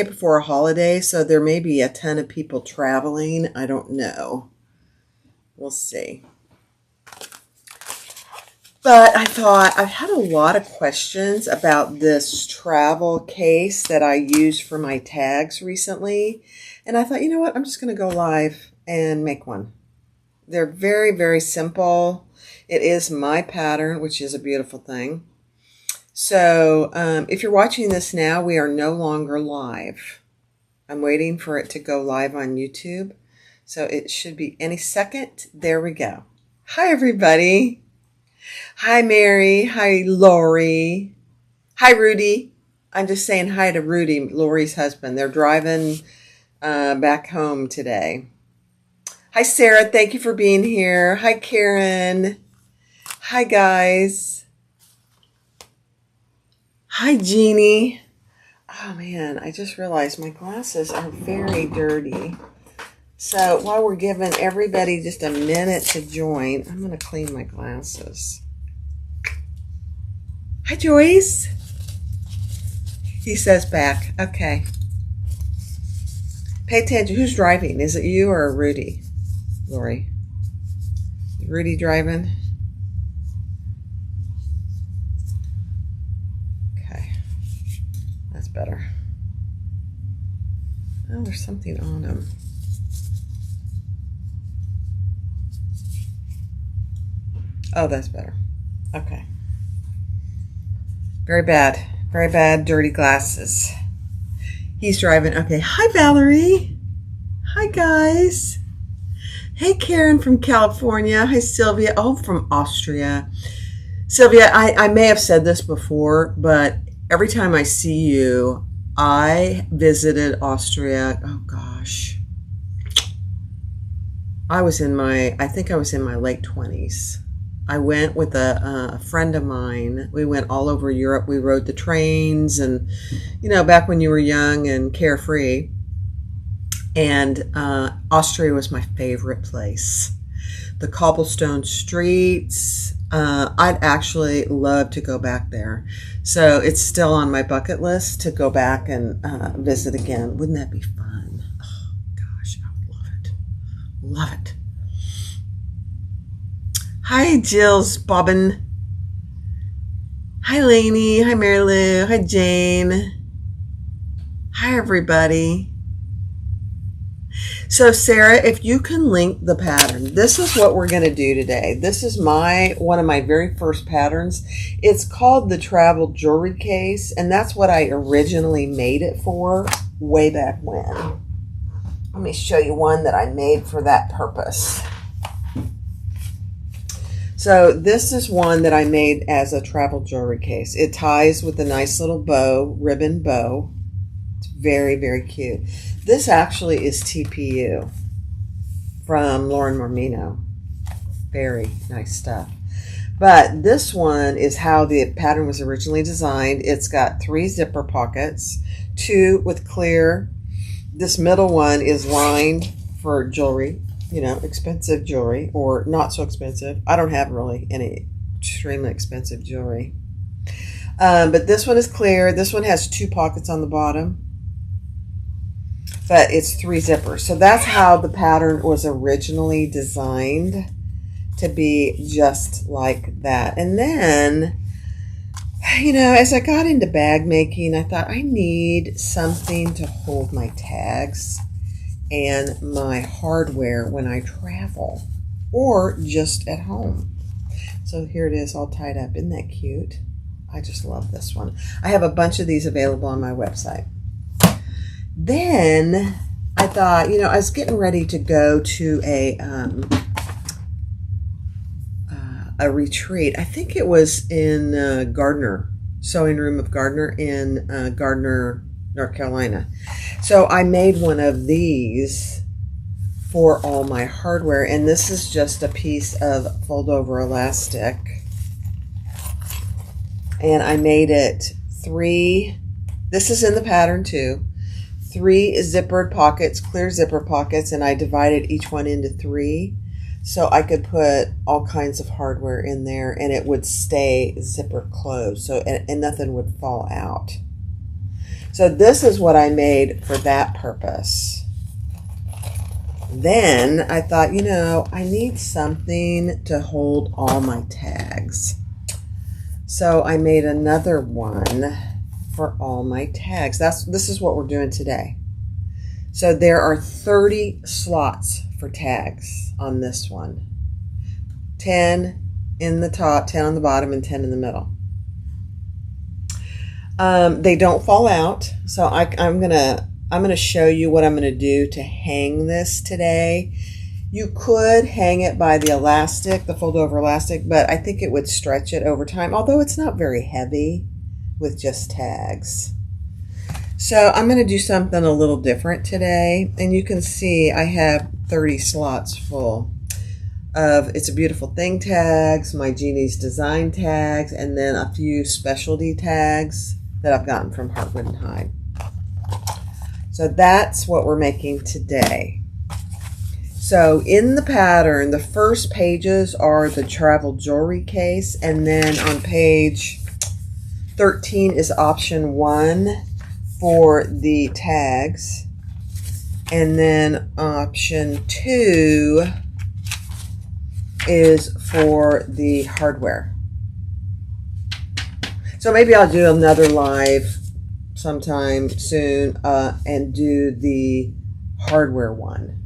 before a holiday, so there may be a ton of people traveling. I don't know. We'll see. But I thought I've had a lot of questions about this travel case that I used for my tags recently. And I thought, you know what? I'm just going to go live and make one. They're very, very simple. It is my pattern, which is a beautiful thing. So if you're watching this now, we are no longer live. I'm waiting for it to go live on YouTube. So it should be any second. There we go. Hi, everybody. Hi, Mary. Hi, Lori. Hi, Rudy. I'm just saying hi to Rudy, Lori's husband. They're driving back home today. Hi, Sarah. Thank you for being here. Hi, Karen. Hi, guys. Hi, Jeannie. Oh, man, I just realized my glasses are very dirty. So while we're giving everybody just a minute to join, I'm going to clean my glasses. Hi, Joyce. He says back. Okay. Pay attention. Who's driving? Is it you or Rudy? Lori. Rudy driving? Okay. That's better. Oh, there's something on him. Oh, that's better. Okay. Very bad, dirty glasses. He's driving. Okay. Hi, Valerie. Hi, guys. Hey, Karen from California. Hi, Sylvia. Oh, from Austria. Sylvia, I may have said this before, but every time I see you, I visited Austria. Oh, gosh. I think I was in my late 20s. I went with a friend of mine. We went all over Europe. We rode the trains and, you know, back when you were young and carefree. And Austria was my favorite place. The cobblestone streets. I'd actually love to go back there. So it's still on my bucket list to go back and visit again. Wouldn't that be fun? Oh, gosh, I would love it. Love it. Hi, Jill's Bobbin. Hi, Lainey. Hi, Mary Lou. Hi, Jane. Hi, everybody. So, Sarah, if you can link the pattern, this is what we're going to do today. This is one of my very first patterns. It's called the Travel Jewelry Case, and that's what I originally made it for way back when. Let me show you one that I made for that purpose. So this is one that I made as a travel jewelry case. It ties with a nice little bow, ribbon bow. It's very, very cute. This actually is TPU from Lauren Mormino. Very nice stuff. But this one is how the pattern was originally designed. It's got 3 zipper pockets, 2 with clear. This middle one is lined for jewelry. You know, expensive jewelry or not so expensive. I don't have really any extremely expensive jewelry. But this one is clear. This one has 2 pockets on the bottom. But it's 3 zippers. So that's how the pattern was originally designed, to be just like that. And then, you know, as I got into bag making, I thought I need something to hold my tags and my hardware when I travel or just at home. So here it is all tied up. Isn't that cute? I just love this one. I have a bunch of these available on my website. Then I thought, you know, I was getting ready to go to a retreat. I think it was in Gardner, Sewing Room of Gardner in Gardner, North Carolina. So I made one of these for all my hardware, and this is just a piece of fold over elastic, and I made it 3, this is in the pattern too, 3 zippered pockets, clear zipper pockets, and I divided each one into 3 so I could put all kinds of hardware in there and it would stay zipper closed, so and nothing would fall out. So this is what I made for that purpose. Then I thought, you know, I need something to hold all my tags. So I made another one for all my tags. This is what we're doing today. So there are 30 slots for tags on this one. 10 in the top, 10 on the bottom, and 10 in the middle. They don't fall out, so I'm gonna show you what I'm gonna do to hang this today. You could hang it by the elastic, the fold over elastic, but I think it would stretch it over time, although it's not very heavy with just tags. So I'm going to do something a little different today, and you can see I have 30 slots full of It's a Beautiful Thing tags, my Jeannie's design tags, and then a few specialty tags that I've gotten from Heartwood and Hide. So that's what we're making today. So in the pattern, the first pages are the travel jewelry case, and then on page 13 is option 1 for the tags, and then option 2 is for the hardware. So maybe I'll do another live sometime soon and do the hardware one.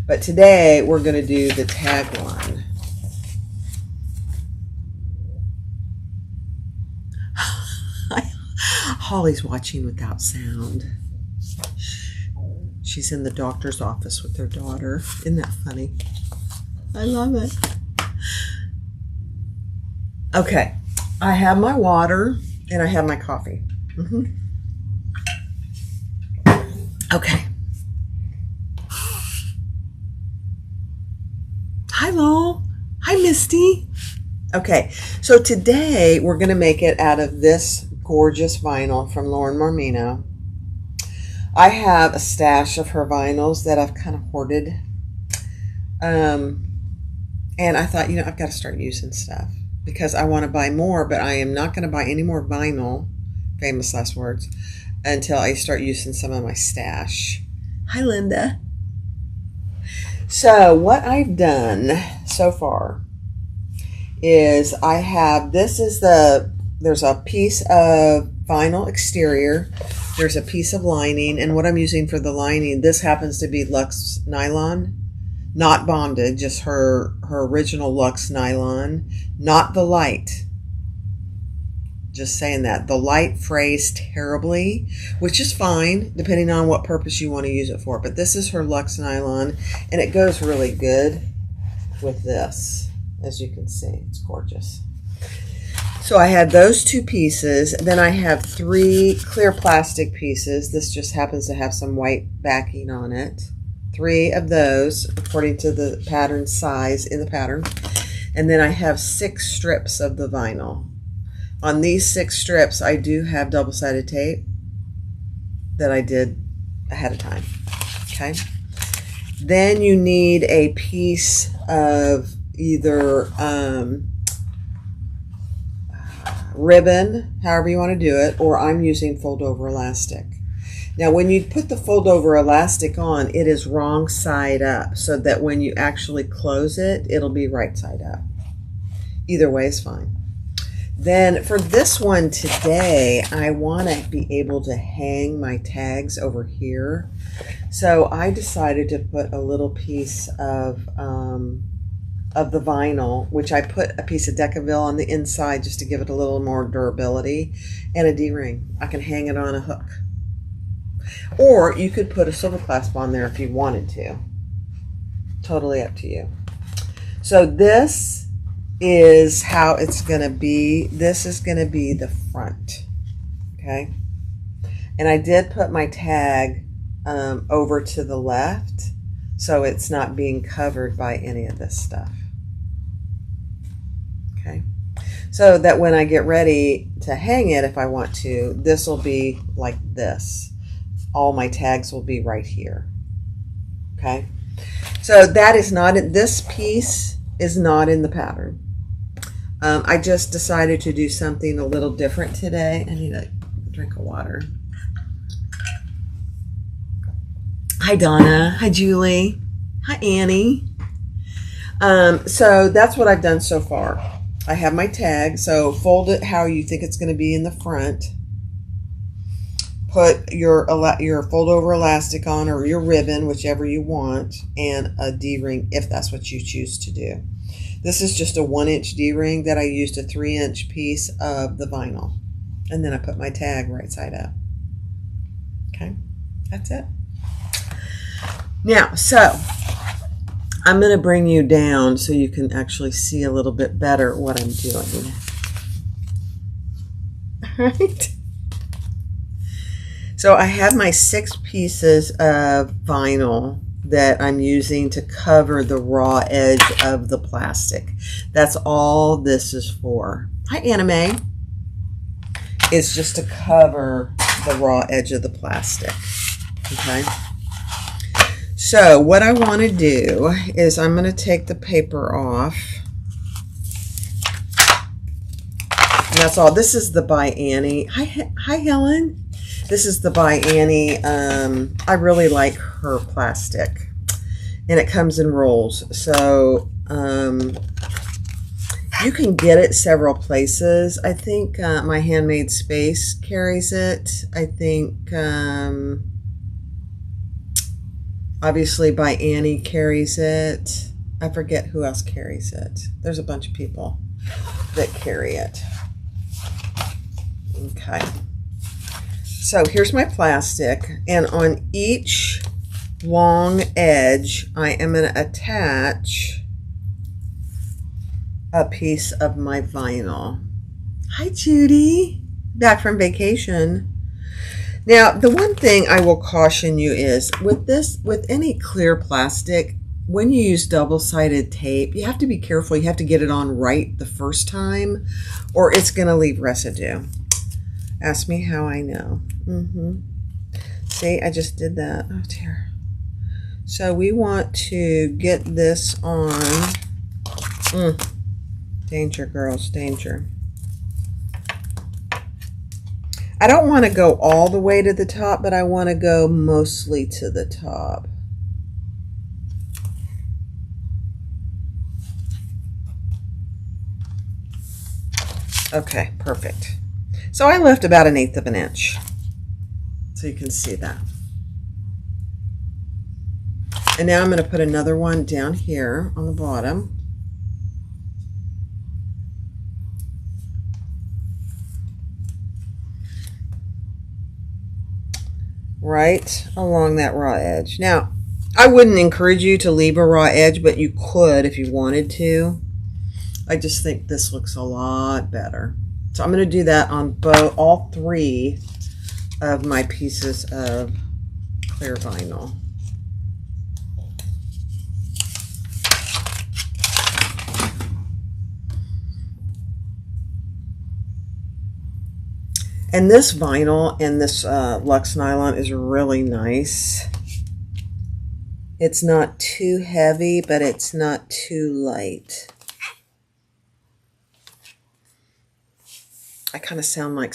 But today we're going to do the tag one. Holly's watching without sound. She's in the doctor's office with her daughter. Isn't that funny? I love it. Okay, I have my water and I have my coffee. Okay. Hi, Lowell. Hi, Misty. Okay, so today we're going to make it out of this gorgeous vinyl from Lauren Marmino. I have a stash of her vinyls that I've kind of hoarded. And I thought, you know, I've got to start using stuff because I want to buy more, but I am not going to buy any more vinyl, famous last words, until I start using some of my stash. Hi, Linda. So what I've done so far is I have, there's a piece of vinyl exterior, there's a piece of lining, and what I'm using for the lining, this happens to be Luxe nylon, not bonded, just her original Luxe nylon, not the light. Just saying that. The light frays terribly, which is fine, depending on what purpose you want to use it for. But this is her Luxe nylon, and it goes really good with this, as you can see. It's gorgeous. So I had those two pieces. Then I have 3 clear plastic pieces. This just happens to have some white backing on it. 3 of those, according to the pattern size in the pattern. And then I have 6 strips of the vinyl. On these 6 strips, I do have double-sided tape that I did ahead of time, okay? Then you need a piece of either ribbon, however you want to do it, or I'm using fold-over elastic. Now, when you put the fold-over elastic on, it is wrong side up, so that when you actually close it, it'll be right side up. Either way is fine. Then for this one today, I want to be able to hang my tags over here. So I decided to put a little piece of the vinyl, which I put a piece of Decaville on the inside just to give it a little more durability, and a D-ring. I can hang it on a hook. Or you could put a silver clasp on there if you wanted to. Totally up to you. So this is how it's going to be. This is going to be the front, okay? And I did put my tag over to the left, so it's not being covered by any of this stuff, okay? So that when I get ready to hang it, if I want to, this will be like this. All my tags will be right here, okay? So that is not, this piece is not in the pattern. I just decided to do something a little different today. I need a drink of water. Hi, Donna. Hi, Julie. Hi, Annie. So that's what I've done so far. I have my tag, so fold it how you think it's going to be in the front. Put your fold over elastic on, or your ribbon, whichever you want, and a D-ring if that's what you choose to do. This is just a 1-inch D-ring that I used a 3-inch piece of the vinyl. And then I put my tag right side up. Okay, that's it. Now, so I'm going to bring you down so you can actually see a little bit better what I'm doing. All right. So I have my 6 pieces of vinyl that I'm using to cover the raw edge of the plastic. That's all this is for. Hi, Anime. It's just to cover the raw edge of the plastic. Okay. So what I want to do is I'm going to take the paper off. And that's all. This is the by Annie. Hi, Helen. This is the by Annie. I really like her plastic. And it comes in rolls. So you can get it several places. I think My Handmade Space carries it. I think obviously by Annie carries it. I forget who else carries it. There's a bunch of people that carry it. Okay. So here's my plastic, and on each long edge, I am going to attach a piece of my vinyl. Hi, Judy. Back from vacation. Now, the one thing I will caution you is with any clear plastic, when you use double-sided tape, you have to be careful. You have to get it on right the first time, or it's going to leave residue. Ask me how I know. See, I just did that. Oh, dear. So we want to get this on. Danger, girls, danger. I don't want to go all the way to the top, but I want to go mostly to the top. Okay, perfect. So I left about 1/8 of an inch. So you can see that. And now I'm going to put another one down here on the bottom. Right along that raw edge. Now, I wouldn't encourage you to leave a raw edge, but you could if you wanted to. I just think this looks a lot better. So I'm going to do that on all 3 of my pieces of clear vinyl. And this vinyl and this Luxe nylon is really nice. It's not too heavy, but it's not too light. I kind of sound like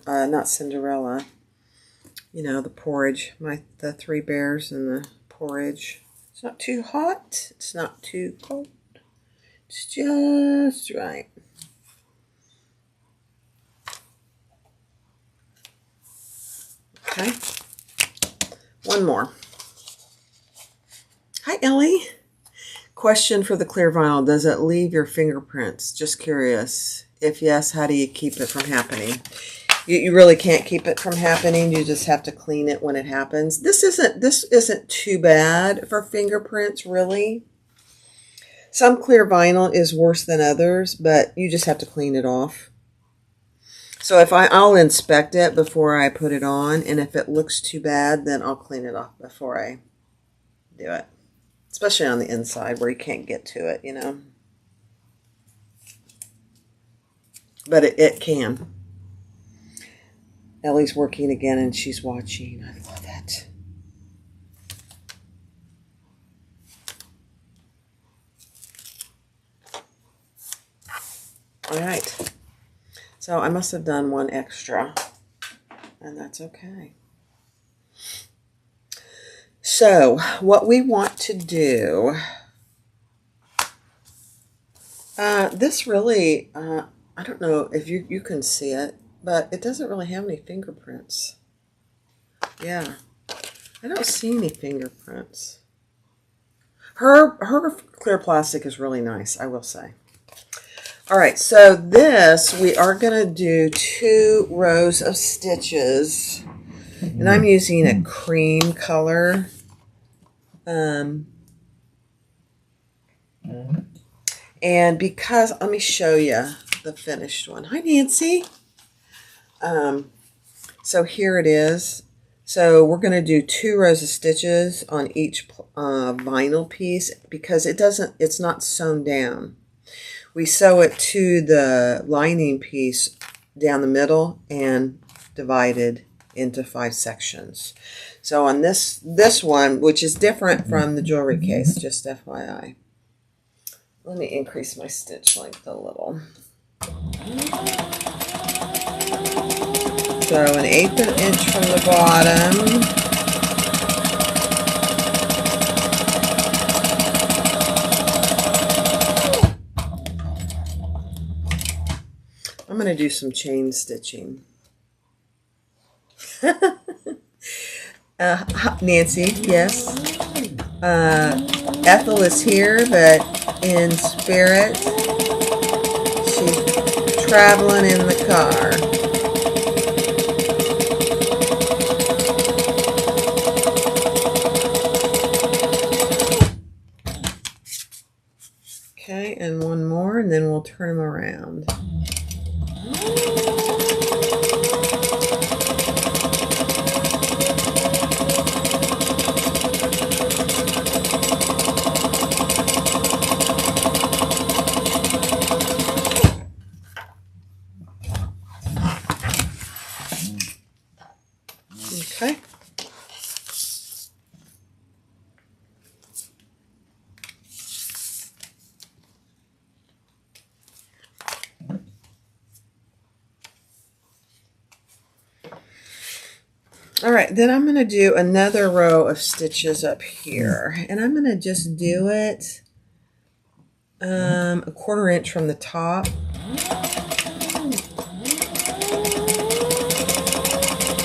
not Cinderella. You know, the porridge, the 3 bears and the porridge. It's not too hot. It's not too cold. It's just right. Okay. One more. Hi, Ellie. Question for the clear vinyl. Does it leave your fingerprints? Just curious. If yes, how do you keep it from happening? You really can't keep it from happening. You just have to clean it when it happens. This isn't too bad for fingerprints, really. Some clear vinyl is worse than others, but you just have to clean it off. So I'll inspect it before I put it on, and if it looks too bad, then I'll clean it off before I do it. Especially on the inside where you can't get to it, you know. But it can. Ellie's working again and she's watching. I love it. All right. So I must have done one extra, and that's okay. So what we want to do, this really, I don't know if you can see it, but it doesn't really have any fingerprints. Yeah, I don't see any fingerprints. Her clear plastic is really nice, I will say. All right, so this, we are going to do 2 rows of stitches. And I'm using a cream color. And because, let me show you the finished one. Hi, Nancy. So here it is. So we're going to do 2 rows of stitches on each vinyl piece because it's not sewn down. We sew it to the lining piece down the middle and divided into 5 sections. So on this one, which is different from the jewelry case, just FYI. Let me increase my stitch length a little. So 1/8 of an inch from the bottom. I'm going to do some chain stitching. Nancy, yes. Ethel is here, but in spirit, she's traveling in the car. Okay, and one more, and then we'll turn them around. Okay. All right, then I'm going to do another row of stitches up here, and I'm going to just do it 1/4 inch from the top.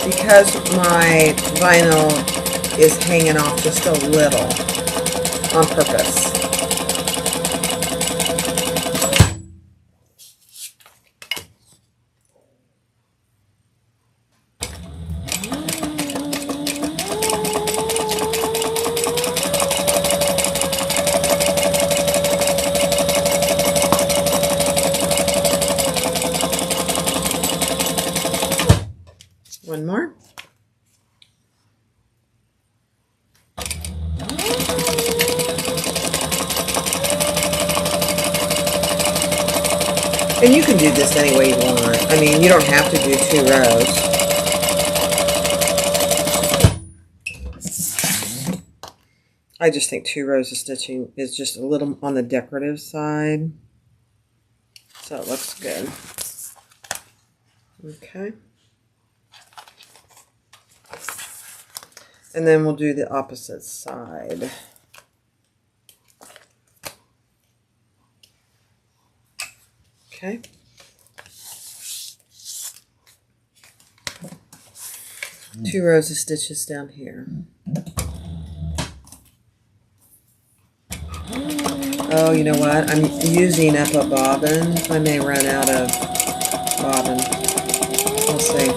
Because my vinyl is hanging off just a little on purpose. One more. And you can do this any way you want. I mean, you don't have to do 2 rows. I just think 2 rows of stitching is just a little on the decorative side. So it looks good. Okay. And then we'll do the opposite side. Okay. Two rows of stitches down here. Oh, you know what? I'm using up a bobbin. I may run out of bobbin. We'll see.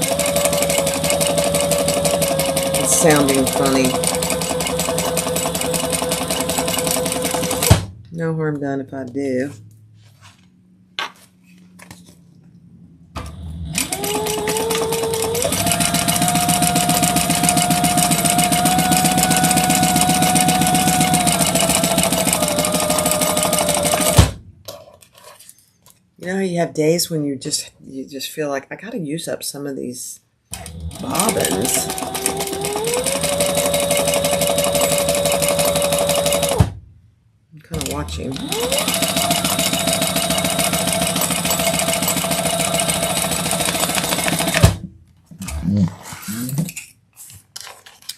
It's sounding funny. No harm done if I do. You know, you have days when you just feel like I got to use up some of these bobbins. I'm kind of watching.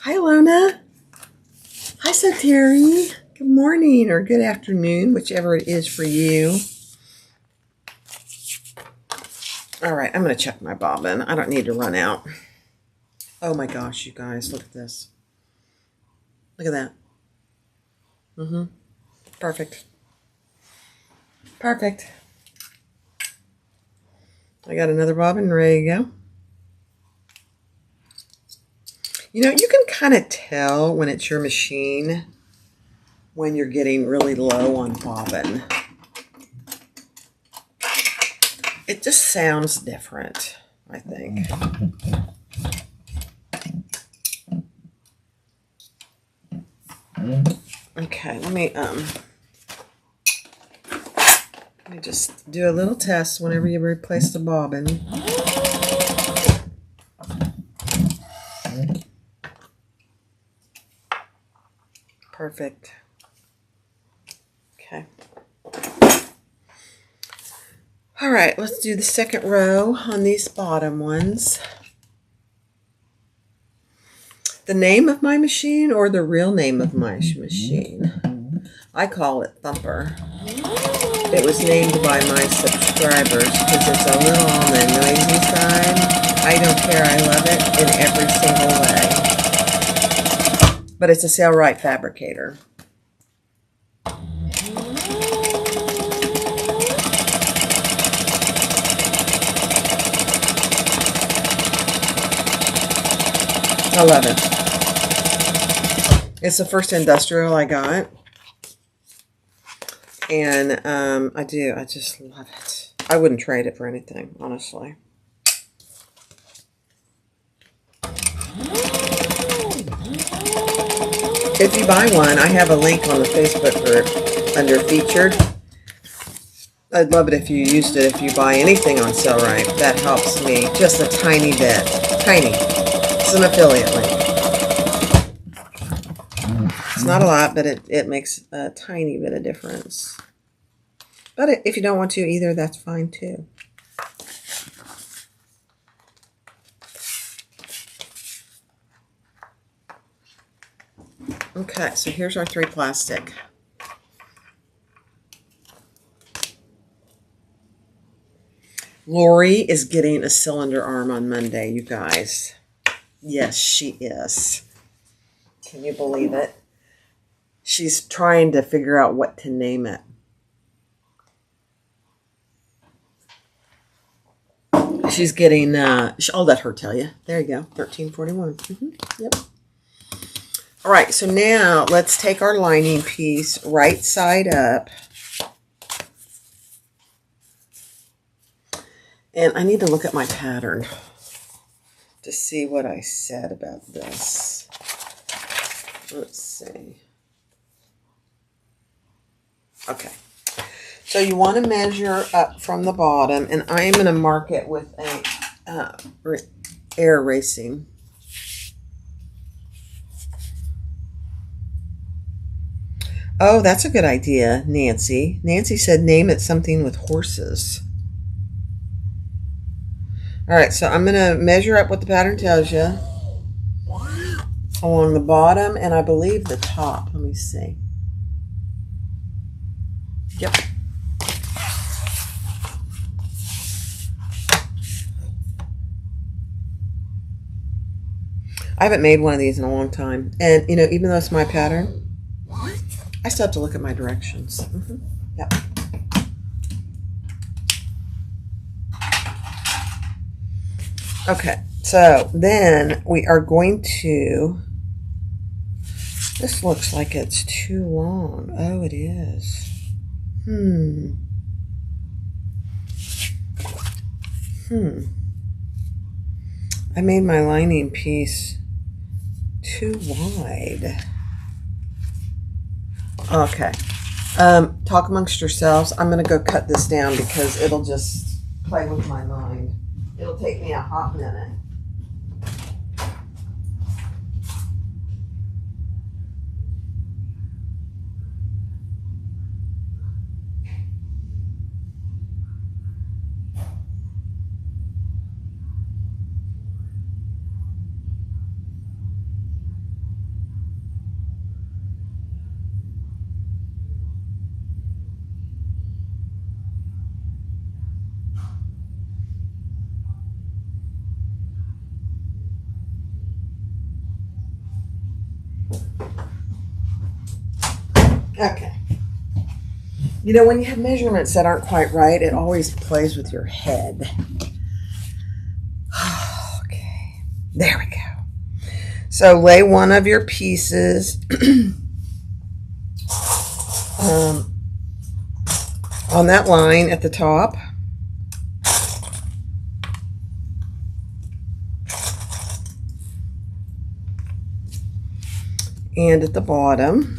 Hi, Lona. Hi, so Terry. Good morning or good afternoon, whichever it is for you. All right, I'm going to check my bobbin. I don't need to run out. Oh my gosh, you guys, look at this. Look at that. Perfect. Perfect. I got another bobbin ready to go. You know, you can kind of tell when it's your machine when you're getting really low on bobbin. It just sounds different, I think. Okay, let me just do a little test whenever you replace the bobbin. Perfect. Okay. All right, let's do the second row on these bottom ones. The name of my machine or the real name of my machine? I call it Thumper. It was named by my subscribers because it's a little on the noisy side. I don't care, I love it in every single way. But it's a Sailrite fabricator. I love it. It's the first industrial I got. And I just love it. I wouldn't trade it for anything, honestly. If you buy one, I have a link on the Facebook group under featured. I'd love it if you used it if you buy anything on Sailrite. That helps me just a tiny bit. Tiny. It's an affiliate link. It's not a lot, but it makes a tiny bit of difference. But if you don't want to either, that's fine too. Okay, so here's our 3 plastic. Lori is getting a cylinder arm on Monday, you guys. Yes, she is. Can you believe it? She's trying to figure out what to name it. She's getting, I'll let her tell you. There you go, 1341. Yep. All right, so now let's take our lining piece right side up. And I need to look at my pattern to see what I said about this. Let's see. Okay. So you want to measure up from the bottom, and I am going to mark it with a air erasing. Oh, that's a good idea, Nancy. Nancy said name it something with horses. All right, so I'm going to measure up what the pattern tells you along the bottom and I believe the top. Let me see. Yep. I haven't made one of these in a long time. And, you know, even though it's my pattern, I still have to look at my directions. Yep. Okay, so then we are going to, this looks like it's too long. Oh, it is. I made my lining piece too wide. Okay. Talk amongst yourselves. I'm going to go cut this down because it'll just play with my mind. It'll take me a hot minute. Okay. You know, when you have measurements that aren't quite right, it always plays with your head. Okay, there we go. So lay one of your pieces on that line at the top. And at the bottom.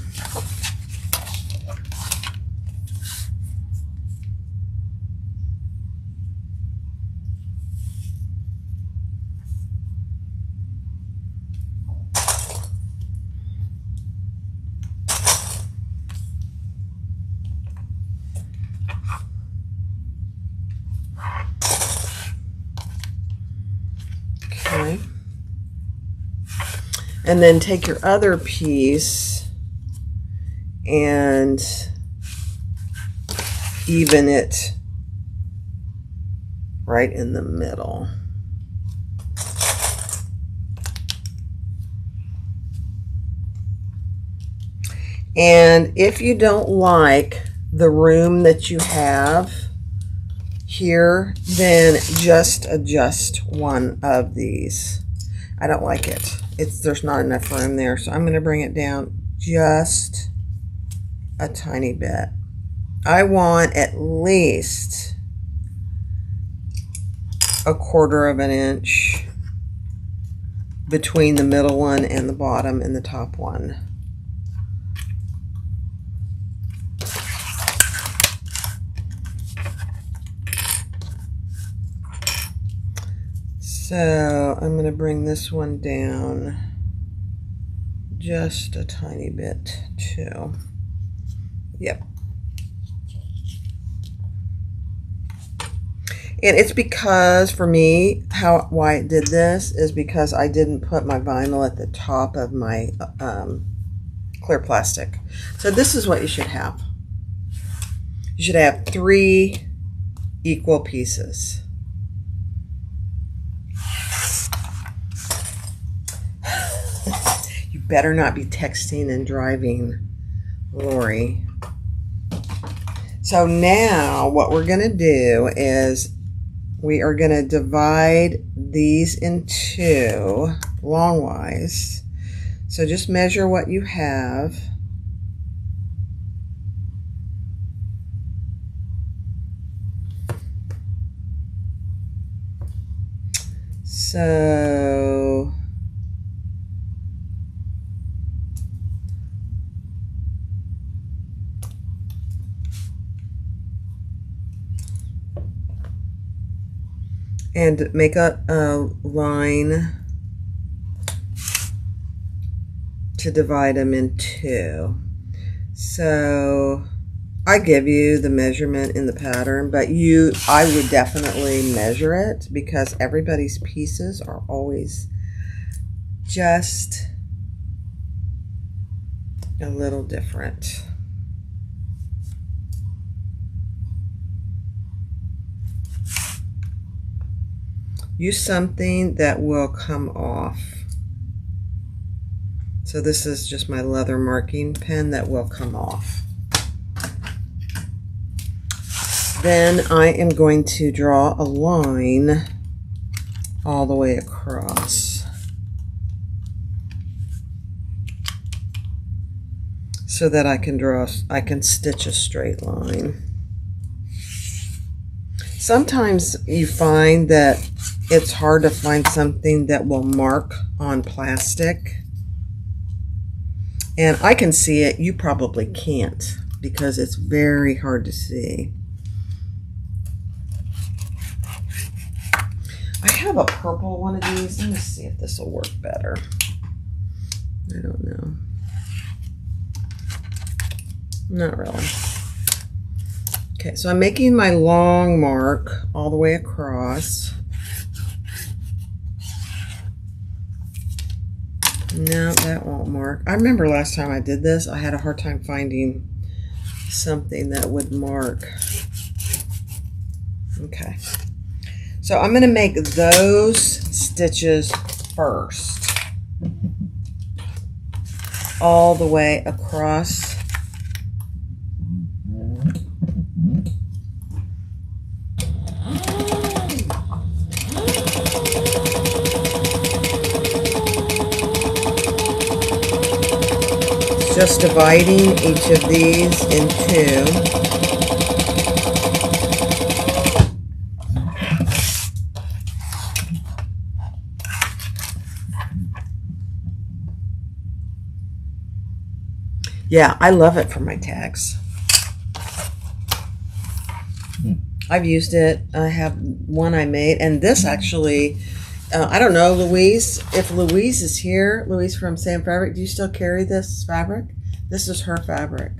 Okay. And then take your other piece and even it right in the middle. And if you don't like the room that you have here, then just adjust one of these. I don't like it. There's not enough room there, so I'm going to bring it down just a tiny bit. I want at least 1/4 of an inch between the middle one and the bottom and the top one. So I'm going to bring this one down just a tiny bit too. Yep. And it's because, for me, why I did this is because I didn't put my vinyl at the top of my clear plastic. So this is what you should have. You should have 3 equal pieces. You better not be texting and driving, Lori. So now what we're going to do is we are going to divide these in 2 longwise. So just measure what you have. So and make a line to divide them in 2. So I give you the measurement in the pattern, but I would definitely measure it because everybody's pieces are always just a little different. Use something that will come off. So this is just my leather marking pen that will come off. Then I am going to draw a line all the way across so that I can stitch a straight line. Sometimes you find that it's hard to find something that will mark on plastic. And I can see it. You probably can't because it's very hard to see. I have a purple one of these. Let me see if this will work better. I don't know. Not really. Okay, so I'm making my long mark all the way across. No, that won't mark. I remember last time I did this, I had a hard time finding something that would mark. Okay. So I'm going to make those stitches first. all the way across. Just dividing each of these in two. Yeah, I love it for my tags. I've used it. I have one I made, and this actually, I don't know, Louise, if Louise is here, Louise from Sam Fabric, do you still carry this fabric? This is her fabric.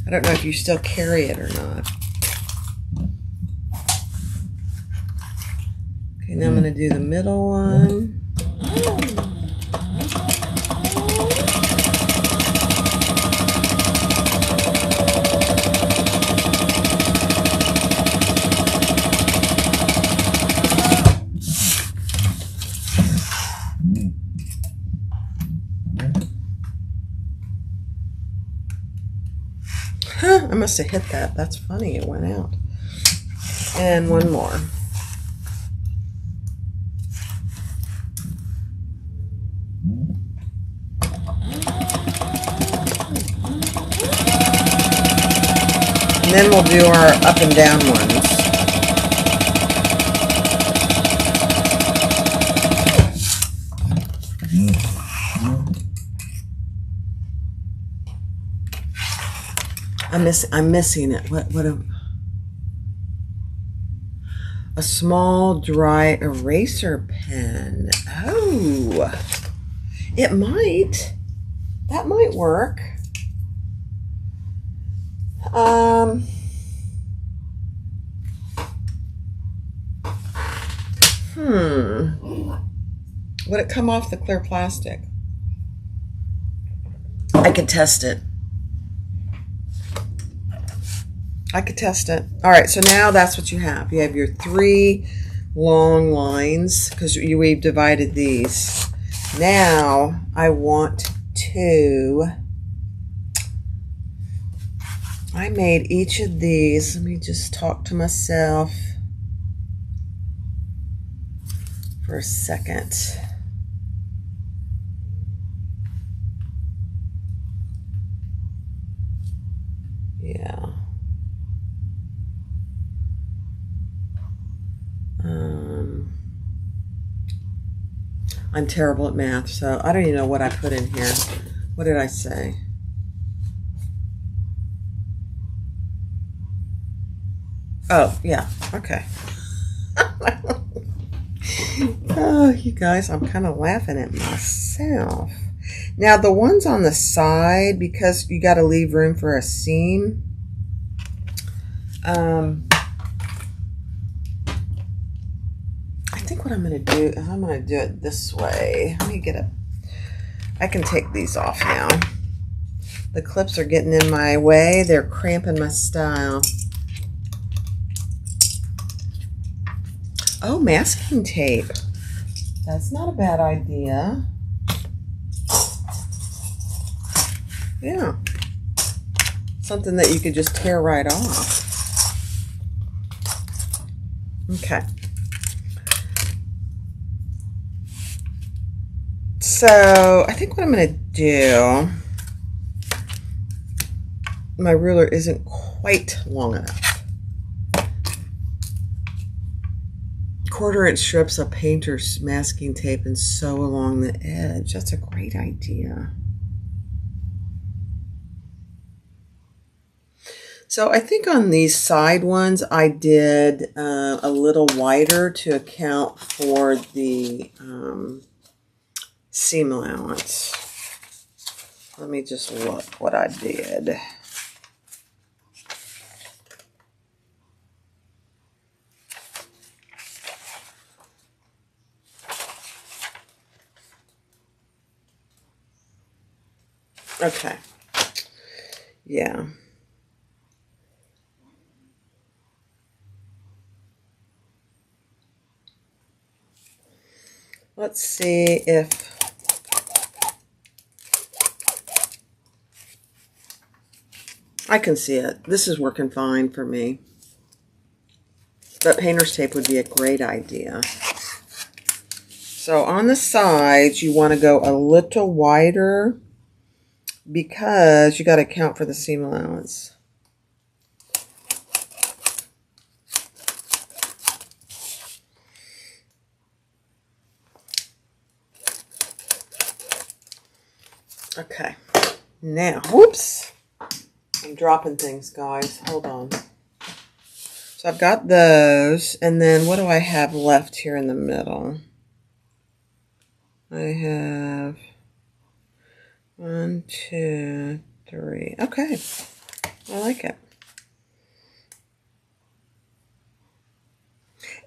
I don't know if you still carry it or not. Okay, now I'm going to do the middle one. Huh, I must have hit that. That's funny. It went out. And one more. And then we'll do our up and down ones. I'm missing it. What a small dry eraser pen. Oh, it might. That might work. Would it come off the clear plastic? I could test it. I could test it. All right, so now that's what you have. You have your 3 long lines because we've divided these. Now I want to, I made each of these. Let me just talk to myself for a second. Yeah. I'm terrible at math, so I don't even know what I put in here. What did I say? Oh, yeah, okay. Oh, you guys, I'm kind of laughing at myself. Now, the ones on the side, because you got to leave room for a seam, I think what I'm going to do is I'm going to do it this way. Let me I can take these off now. The clips are getting in my way. They're cramping my style. Oh, masking tape. That's not a bad idea. Yeah. Something that you could just tear right off. Okay. So I think what I'm going to do, my ruler isn't quite long enough. 1/4-inch strips of painter's masking tape and sew along the edge. That's a great idea. So I think on these side ones I did a little wider to account for the seam allowance. Let me just look what I did. Okay. Yeah. Let's see if I can see it. This is working fine for me. But painter's tape would be a great idea. So on the sides, you want to go a little wider because you got to account for the seam allowance. Okay. Now, whoops. I'm dropping things, guys. Hold on. So I've got those, and then what do I have left here in the middle? I have 1, 2, 3. Okay, I like it.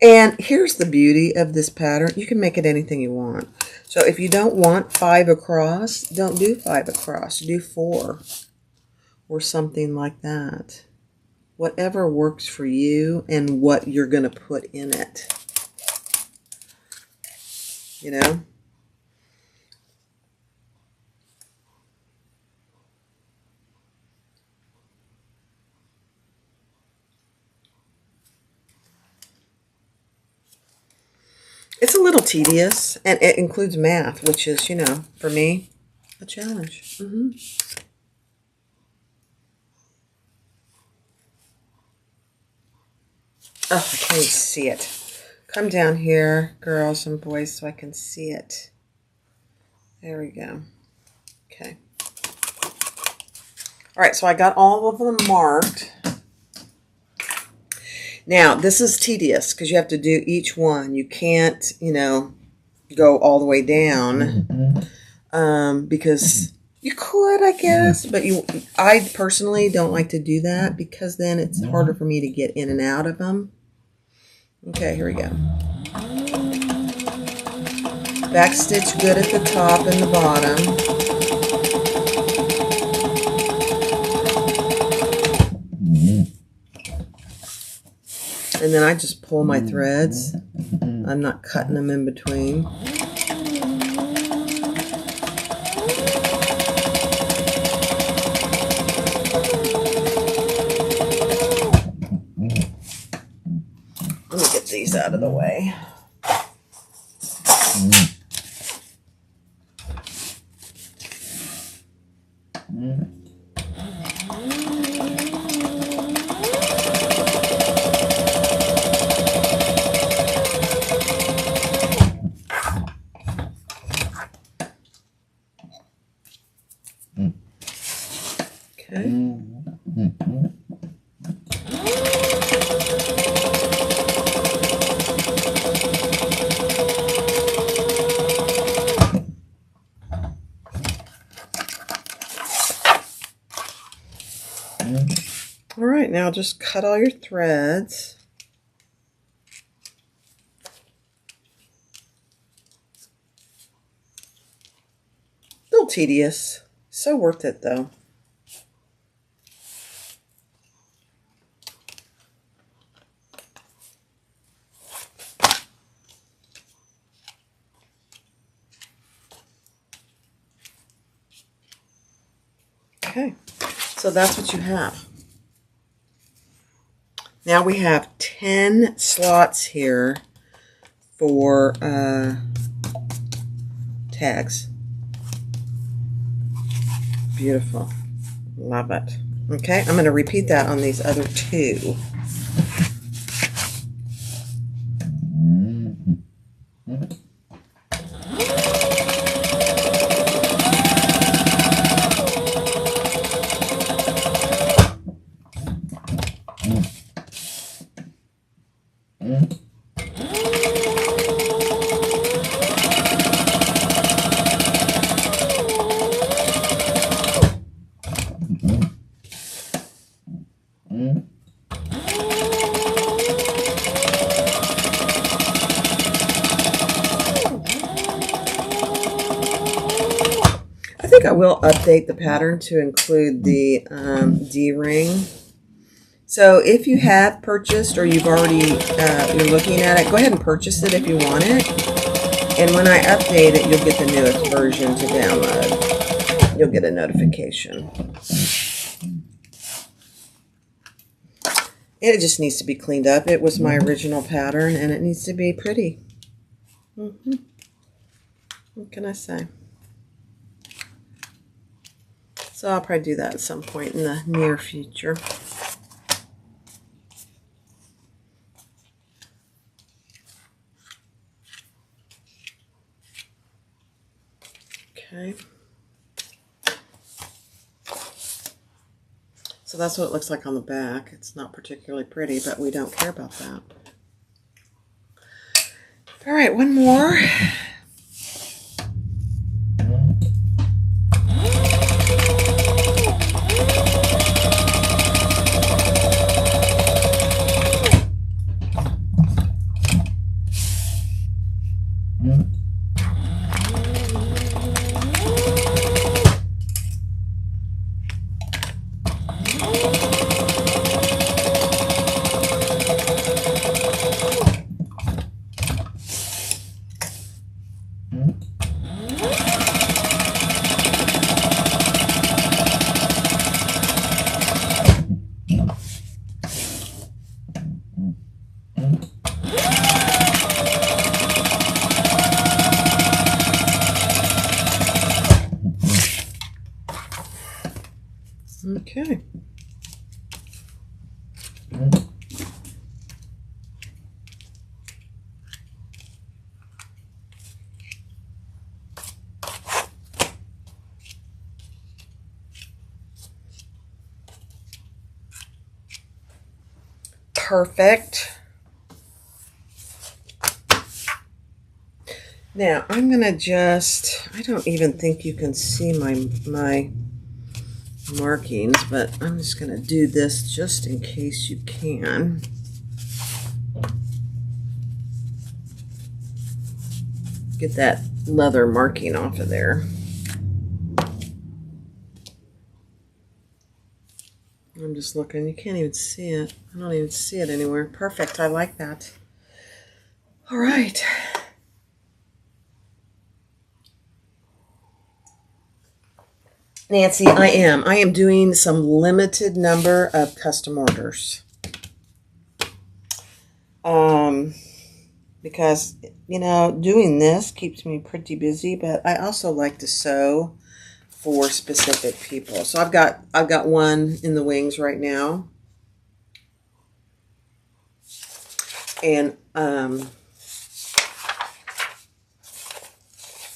And here's the beauty of this pattern. You can make it anything you want. So if you don't want 5 across, don't do 5 across. Do 4 or something like that. Whatever works for you and what you're going to put in it. You know? It's a little tedious, and it includes math, which is, you know, for me, a challenge. Oh, I can't even see it. Come down here, girls and boys, so I can see it. There we go. Okay. All right, so I got all of them marked. Now, this is tedious because you have to do each one. You can't, you know, go all the way down because you could, I guess, but I personally don't like to do that because then it's harder for me to get in and out of them. Okay, here we go. Back stitch good at the top and the bottom. And then I just pull my threads. I'm not cutting them in between. Let me get these out of the way. All right, now just cut all your threads. A little tedious. So worth it, though. Okay, so that's what you have. Now we have 10 slots here for tags. Beautiful. Love it. Okay, I'm going to repeat that on these other 2. I think I will update the pattern to include the D-ring. So if you have purchased or you've already, you're looking at it, go ahead and purchase it if you want it. And when I update it, you'll get the newest version to download. You'll get a notification. It just needs to be cleaned up. It was my original pattern, and it needs to be pretty. What can I say? So I'll probably do that at some point in the near future. Okay. So that's what it looks like on the back. It's not particularly pretty, but we don't care about that. All right, one more. Okay. Perfect. Now I'm gonna I don't even think you can see my markings, but I'm just gonna do this just in case you can. Get that leather marking off of there. I'm just looking. You can't even see it. I don't even see it anywhere. Perfect. I like that. All right. Nancy, I am doing some limited number of custom orders. Because, you know, doing this keeps me pretty busy, but I also like to sew for specific people. So I've got one in the wings right now. And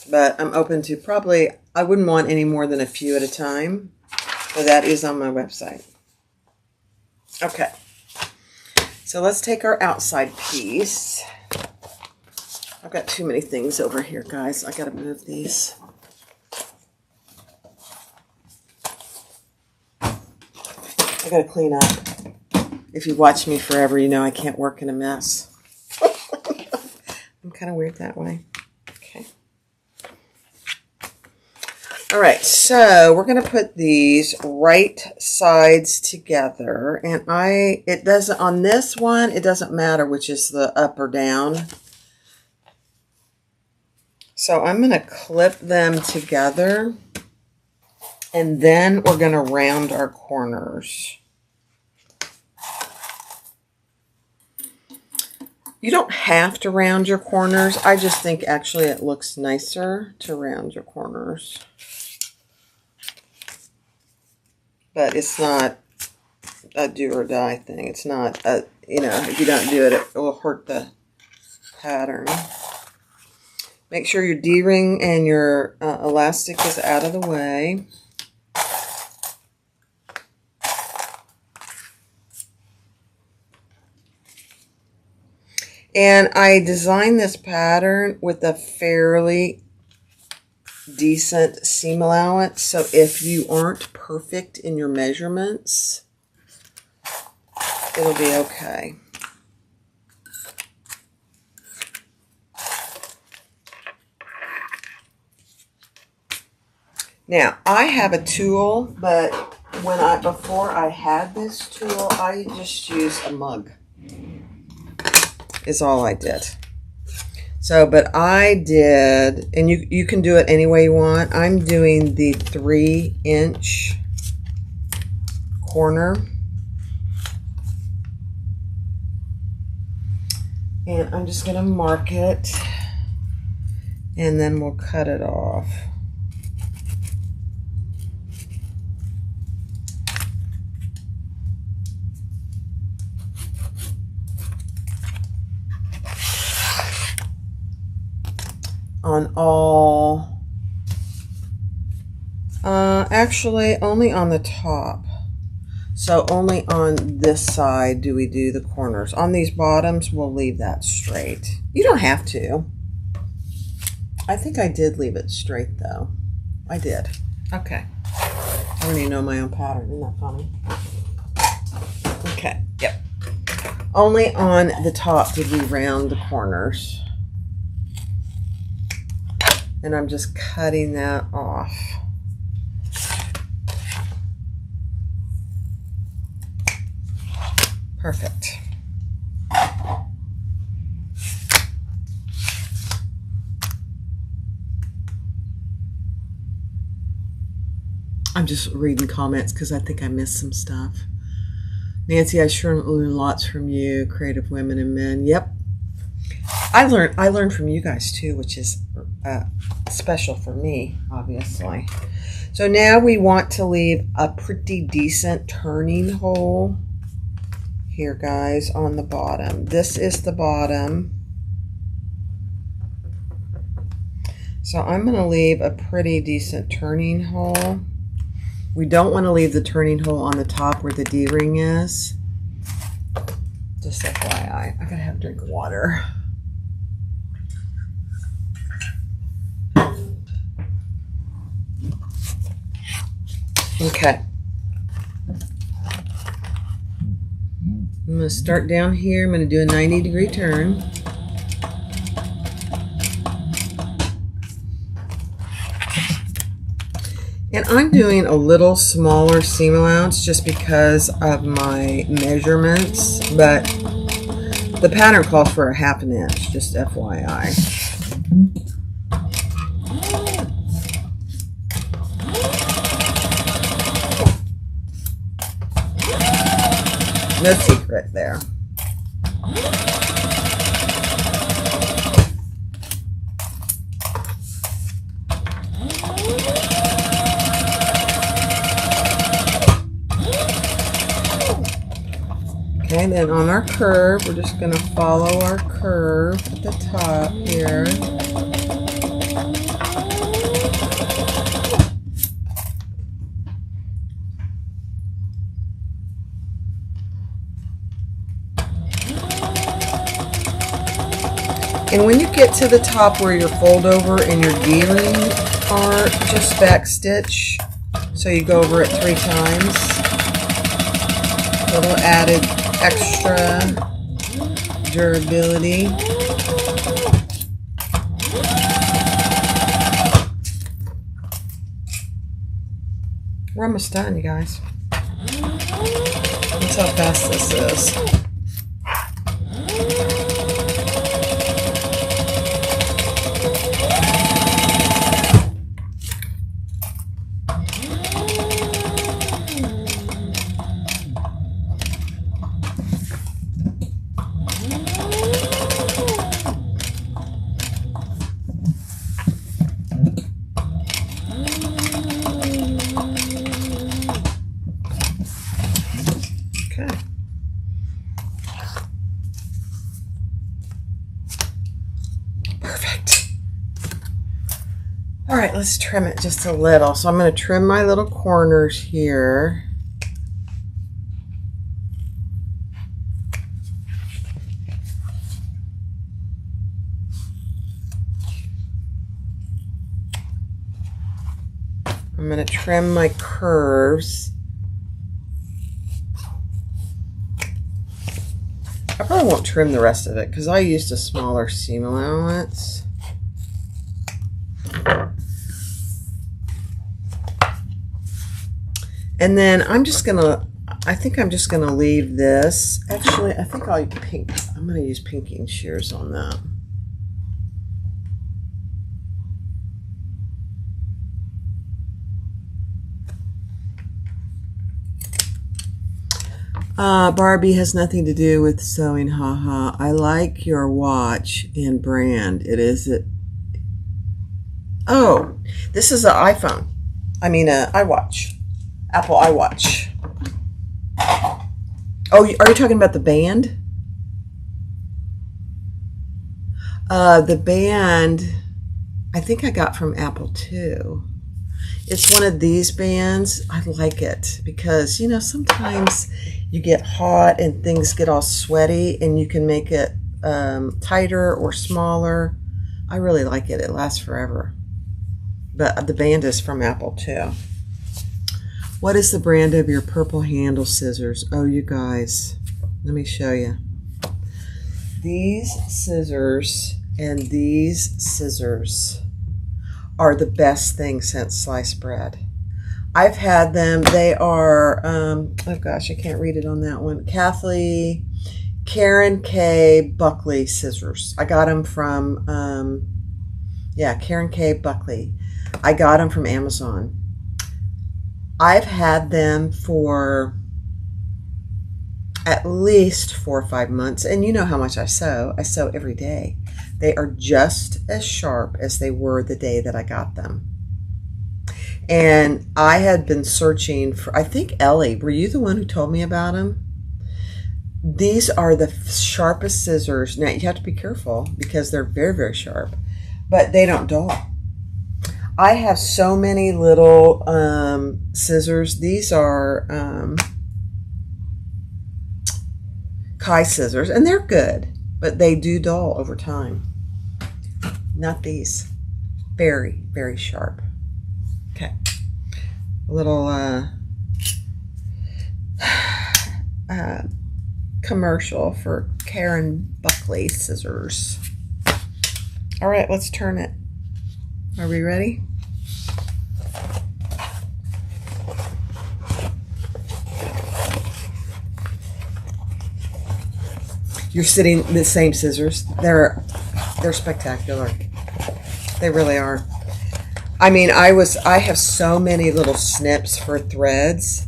but I'm open to probably, I wouldn't want any more than a few at a time. So that is on my website. Okay. So let's take our outside piece. I've got too many things over here, guys. I gotta move these. I gotta clean up. If you watch me forever, you know I can't work in a mess. I'm kind of weird that way. Okay. All right, so we're gonna put these right sides together, and it doesn't, on this one, it doesn't matter which is the up or down. So I'm gonna clip them together, and then we're gonna round our corners. You don't have to round your corners. I just think actually it looks nicer to round your corners. But it's not a do or die thing. It's not a, you know, if you don't do it, it will hurt the pattern. Make sure your D-ring and your elastic is out of the way. And I designed this pattern with a fairly decent seam allowance. So if you aren't perfect in your measurements, it'll be okay. Now, I have a tool, but before I had this tool, I just used a mug. Is all I did. So, but I did, and you can do it any way you want. I'm doing the 3-inch corner. And I'm just going to mark it, and then we'll cut it off. On all, actually only on the top. So only on this side do we do the corners. On these bottoms, we'll leave that straight. You don't have to. I think I did leave it straight though. I did. Okay. I don't even know my own pattern. Isn't that funny? Okay. Yep. Only on the top did we round the corners. And I'm just cutting that off. Perfect. I'm just reading comments because I think I missed some stuff. Nancy, I sure learn lots from you, creative women and men. Yep. I learned from you guys too, which is special for me, obviously. So now we want to leave a pretty decent turning hole here, guys, on the bottom. This is the bottom. So I'm going to leave a pretty decent turning hole. We don't want to leave the turning hole on the top where the D-ring is. Just FYI. I gotta have a drink of water. Okay. I'm going to start down here. I'm going to do a 90-degree turn. And I'm doing a little smaller seam allowance just because of my measurements, but the pattern calls for a ½ inch, just FYI. No secret there. Okay, then on our curve, we're just going to follow our curve at the top here. And when you get to the top where your fold over and your D-ring are, just back stitch. So you go over it 3 times. A little added extra durability. We're almost done, you guys. That's how fast this is. All right, let's trim it just a little. So I'm going to trim my little corners here. I'm going to trim my curves. I probably won't trim the rest of it because I used a smaller seam allowance. And then I'm just gonna, I think I'm just gonna leave this. Actually, I think I'll pink. I'm gonna use pinking shears on that. Barbie has nothing to do with sewing, haha. I like your watch and brand. It is it. Oh, this is an iPhone. I mean, iWatch. Apple iWatch. Oh, are you talking about the band? The band, I think I got from Apple too. It's one of these bands. I like it because, you know, sometimes you get hot and things get all sweaty and you can make it tighter or smaller. I really like it. It lasts forever. But the band is from Apple too. What is the brand of your purple handle scissors? Oh, you guys, let me show you. These scissors and these scissors are the best thing since sliced bread. I've had them. They are, oh gosh, I can't read it on that one. Karen K. Buckley scissors. I got them from, Karen K. Buckley. I got them from Amazon. I've had them for at least 4 or 5 months. And you know how much I sew. I sew every day. They are just as sharp as they were the day that I got them. And I had been searching for, I think Ellie, were you the one who told me about them? These are the sharpest scissors. Now you have to be careful because they're very, very sharp, but they don't dull. I have so many little scissors. These are Kai scissors, and they're good, but they do dull over time. Not these. Very, very sharp. Okay. A little commercial for Karen Buckley scissors. All right, let's turn it. Are we ready? You're sitting the same scissors. They're spectacular. They really are. I mean, I have so many little snips for threads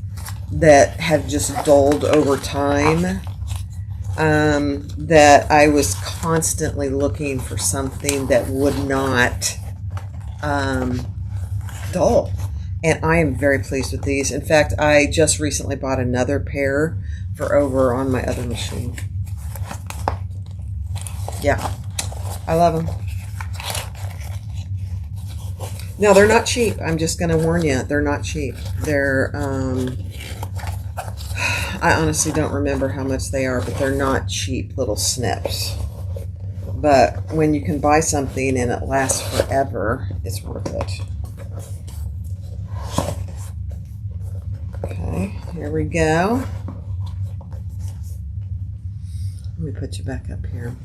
that have just dulled over time, that I was constantly looking for something that would not dull. And I am very pleased with these. In fact, I just recently bought another pair for over on my other machine. Yeah, I love them. No, they're not cheap. I'm just going to warn you. They're not cheap. They're, I honestly don't remember how much they are, but they're not cheap little snips. But when you can buy something and it lasts forever, it's worth it. Okay, here we go. Let me put you back up here.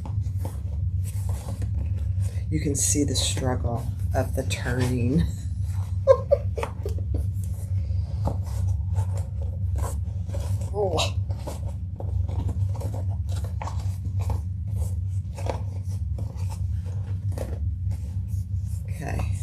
You can see the struggle of the turning. Oh. Okay.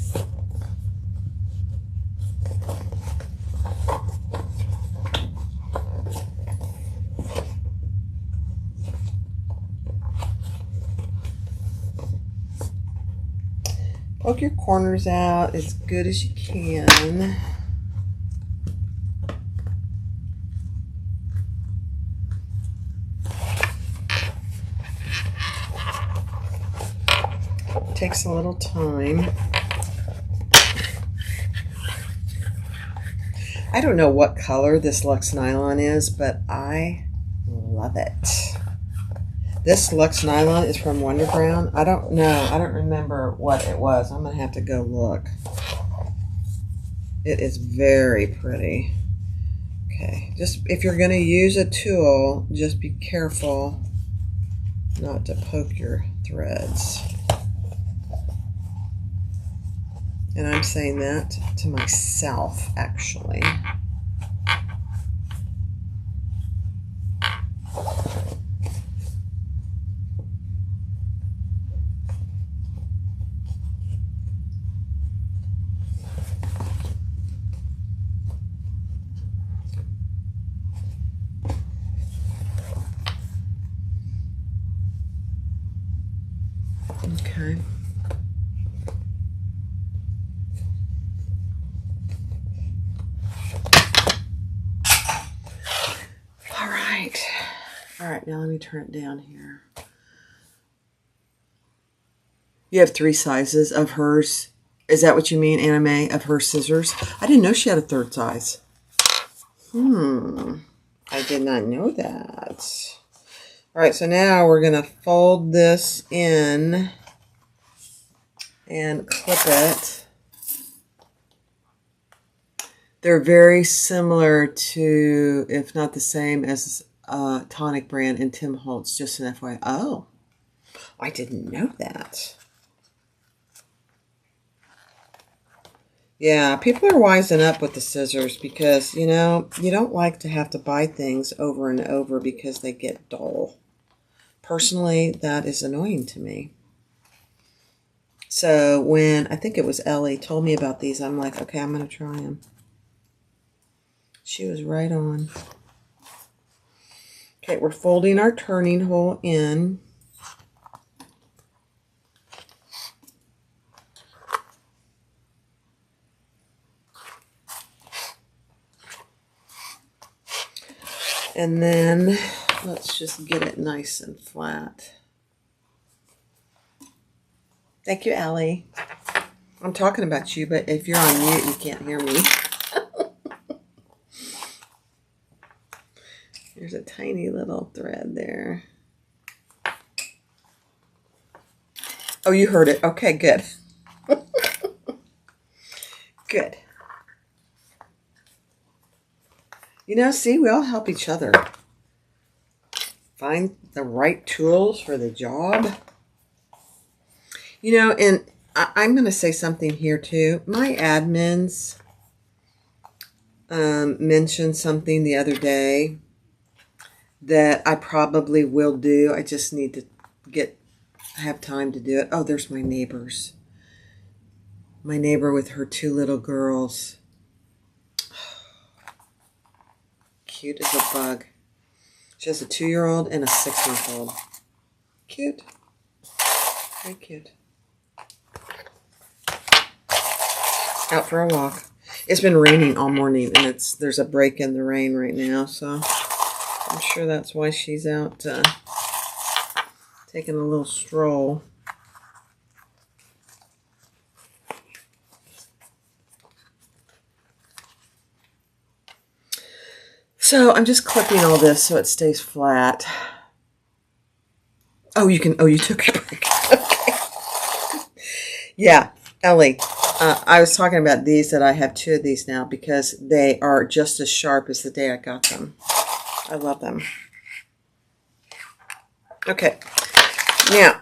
Poke your corners out as good as you can. It takes a little time. I don't know what color this Luxe nylon is, but I love it. This Luxe nylon is from Wonder Brown. I don't know. I don't remember what it was. I'm going to have to go look. It is very pretty. Okay. Just if you're going to use a tool, just be careful not to poke your threads. And I'm saying that to myself, actually. All right, now let me turn it down here. You have 3 sizes of hers. Is that what you mean, Anna Mae, of her scissors? I didn't know she had a 3rd size. I did not know that. All right, so now we're going to fold this in and clip it. They're very similar to, if not the same as, Tonic brand and Tim Holtz, just an FYI. Oh, I didn't know that. Yeah, people are wising up with the scissors because, you know, you don't like to have to buy things over and over because they get dull. Personally, that is annoying to me. So when, I think it was Ellie, told me about these, I'm like, okay, I'm going to try them. She was right on. Okay, we're folding our turning hole in. And then let's just get it nice and flat. Thank you, Allie. I'm talking about you, but if you're on mute, you can't hear me. There's a tiny little thread there. Oh, you heard it. Okay, good. Good. You know, see, we all help each other find the right tools for the job. You know, and I'm going to say something here too. My admins mentioned something the other day that I probably will do. I just need to have time to do it. Oh, there's my neighbors. My neighbor with her 2 little girls. Cute as a bug. She has a 2-year-old and a 6-month-old. Cute. Very cute. Out for a walk. It's been raining all morning, and there's a break in the rain right now, so I'm sure that's why she's out taking a little stroll. So I'm just clipping all this so it stays flat. Oh, you took a break. Okay. Yeah, Ellie, I was talking about these, that I have 2 of these now because they are just as sharp as the day I got them. I love them. Okay. Now,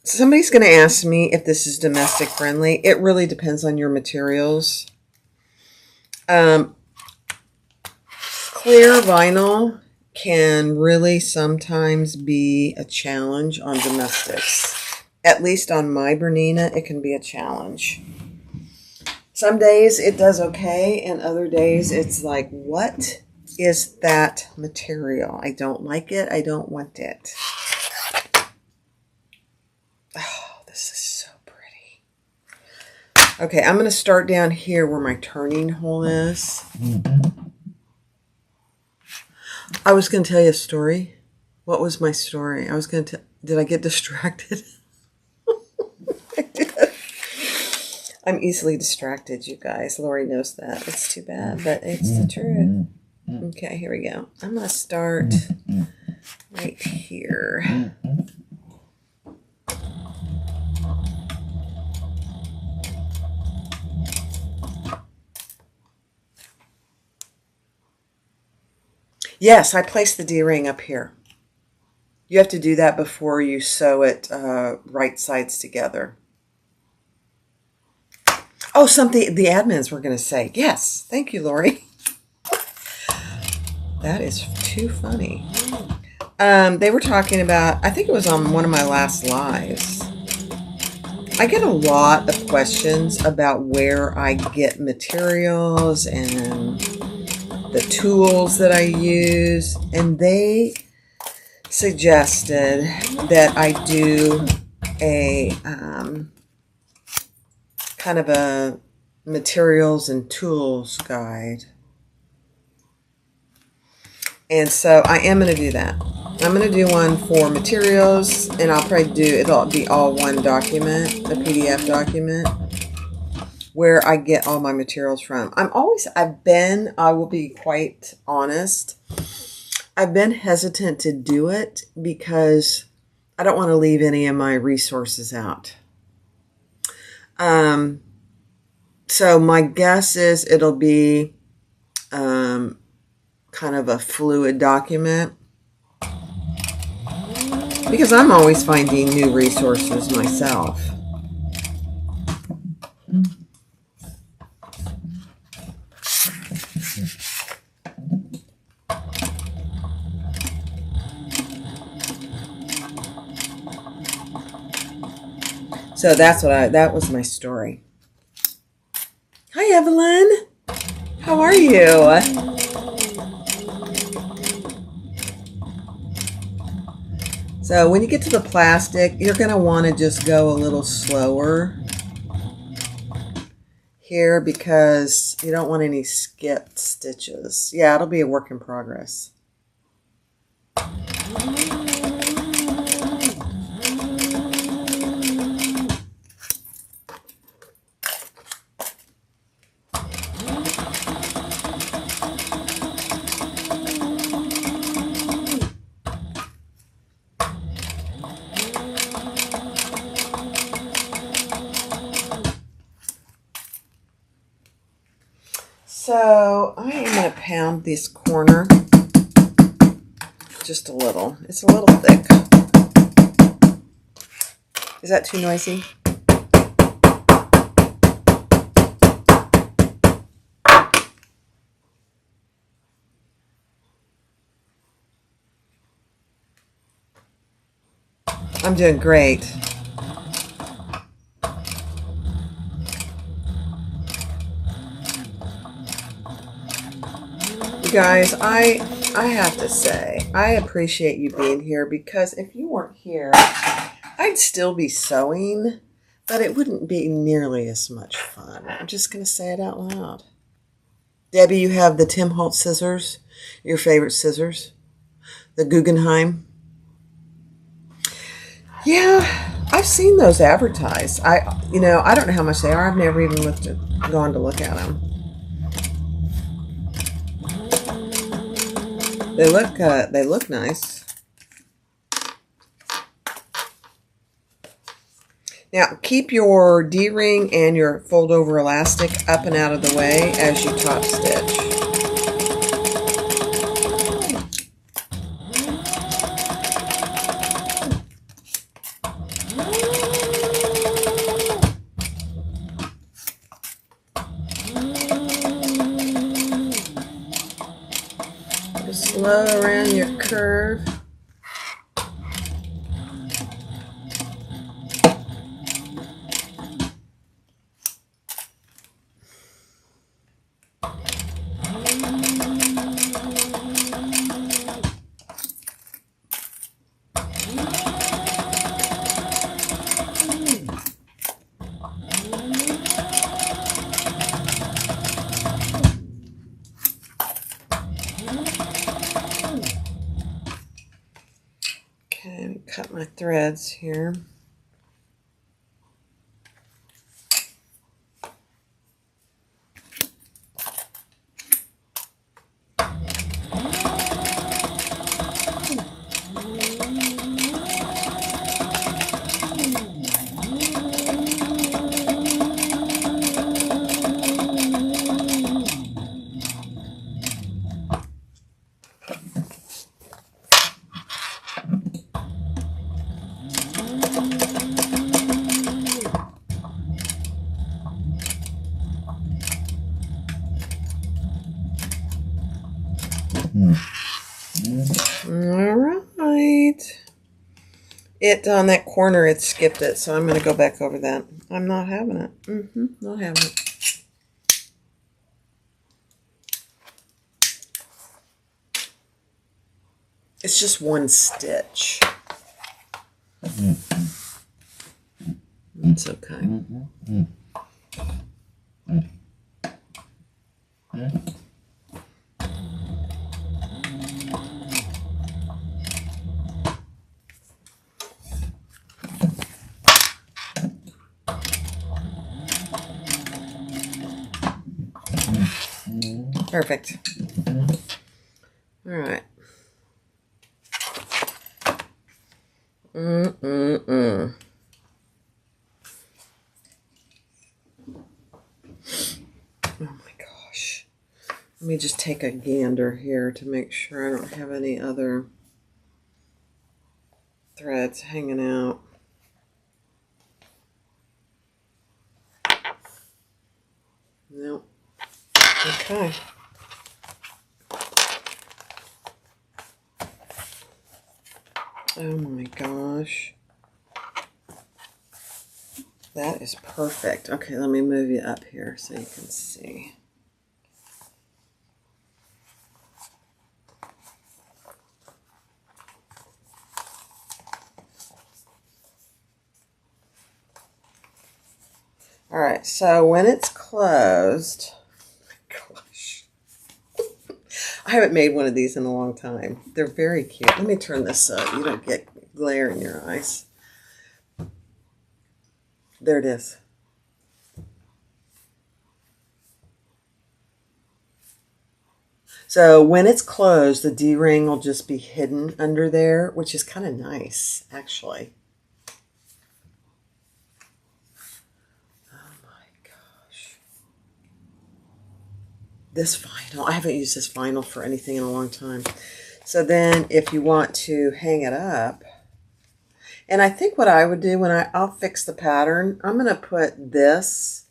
somebody's going to ask me if this is domestic friendly. It really depends on your materials. Clear vinyl can really sometimes be a challenge on domestics. At least on my Bernina, it can be a challenge. Some days it does okay, and other days it's like, what is that material? I don't like it. I don't want it. Oh, this is so pretty. Okay, I'm going to start down here where my turning hole is. I was going to tell you a story. What was my story? I was going to did I get distracted? I did. I'm easily distracted, you guys. Lori knows that. It's too bad, but it's the truth. Okay, here we go. I'm going to start right here. Yes, I placed the D-ring up here. You have to do that before you sew it right sides together. Oh, something the admins were going to say. Yes, thank you, Lori. That is too funny. They were talking about, I think it was on one of my last lives. I get a lot of questions about where I get materials and the tools that I use, and they suggested that I do a kind of a materials and tools guide. And so I am going to do that. I'm going to do one for materials, and I'll probably do, it'll be all one document, a PDF document, where I get all my materials from. I will be quite honest, I've been hesitant to do it because I don't want to leave any of my resources out. So my guess is it'll be kind of a fluid document, because I'm always finding new resources myself. So that was my story. Hi, Evelyn. How are you? So when you get to the plastic, you're going to want to just go a little slower here because you don't want any skipped stitches. Yeah, it'll be a work in progress. So I am going to pound this corner just a little. It's a little thick. Is that too noisy? I'm doing great. You guys, I have to say, I appreciate you being here, because if you weren't here, I'd still be sewing, but it wouldn't be nearly as much fun. I'm just going to say it out loud. Debbie, you have the Tim Holtz scissors, your favorite scissors, the Guggenheim. Yeah, I've seen those advertised. I don't know how much they are. I've never even gone to look at them. They look nice. Now, keep your D-ring and your fold-over elastic up and out of the way as you top stitch. Slow around your curve. Okay, cut my threads here. All right. It on that corner, it skipped it, so I'm going to go back over that. I'm not having it. Not having it. It's just one stitch. It's okay. Perfect. All right. Oh my gosh. Let me just take a gander here to make sure I don't have any other threads hanging out. Nope. Okay. Oh my gosh. That is perfect. Okay, let me move you up here so you can see. All right, so when it's closed, oh my gosh, I haven't made one of these in a long time. They're very cute. Let me turn this up. You don't get glare in your eyes. There it is. So when it's closed, the D-ring will just be hidden under there, which is kind of nice, actually. This vinyl, I haven't used this vinyl for anything in a long time. So then if you want to hang it up, and I think what I would do when I'll fix the pattern, I'm going to put this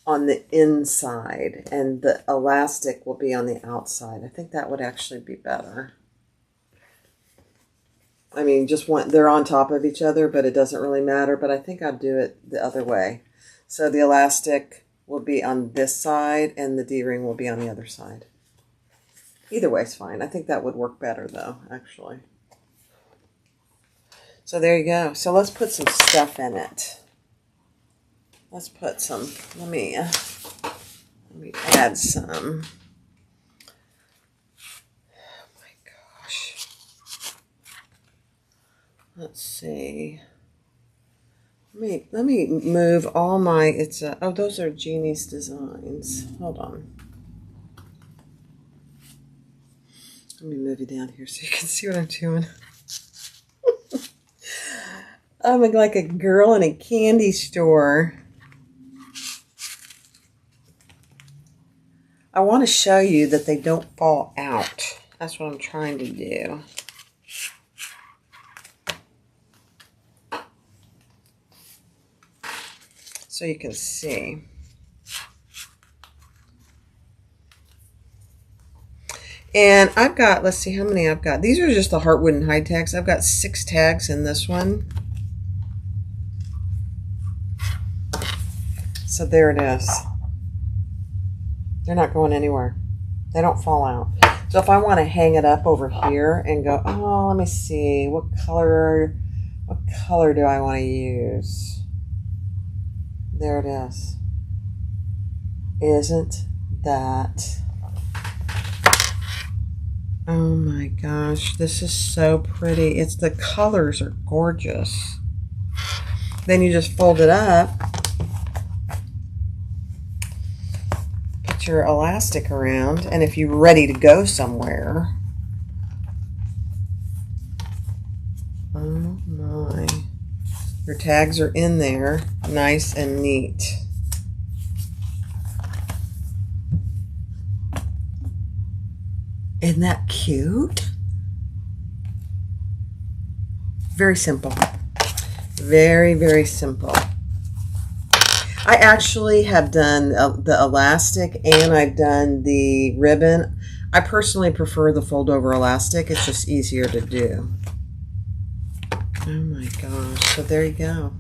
on the inside and the elastic will be on the outside. I think that would actually be better. I mean, they're on top of each other, but it doesn't really matter, but I think I'll do it the other way. So the elastic will be on this side and the D-ring will be on the other side. Either way is fine. I think that would work better though, actually. So there you go. So let's put some stuff in it. Let's put some, let me add some. Oh my gosh. Let's see. Let me move all my, oh, those are Jeannie's designs. Hold on. Let me move you down here so you can see what I'm doing. I'm like a girl in a candy store. I want to show you that they don't fall out. That's what I'm trying to do. So you can see. And I've got, let's see how many I've got. These are just the Heartwood and Hide tags. I've got 6 tags in this one. So there it is. They're not going anywhere. They don't fall out. So if I want to hang it up over here and go, oh, let me see, what color do I want to use? There it is. Isn't that... Oh my gosh, this is so pretty. The colors are gorgeous. Then you just fold it up, put your elastic around, and if you're ready to go somewhere, oh my, your tags are in there, nice and neat. Isn't that cute? Very simple. Very, very simple. I actually have done the elastic and I've done the ribbon. I personally prefer the fold over elastic. It's just easier to do. Oh my gosh. So there you go.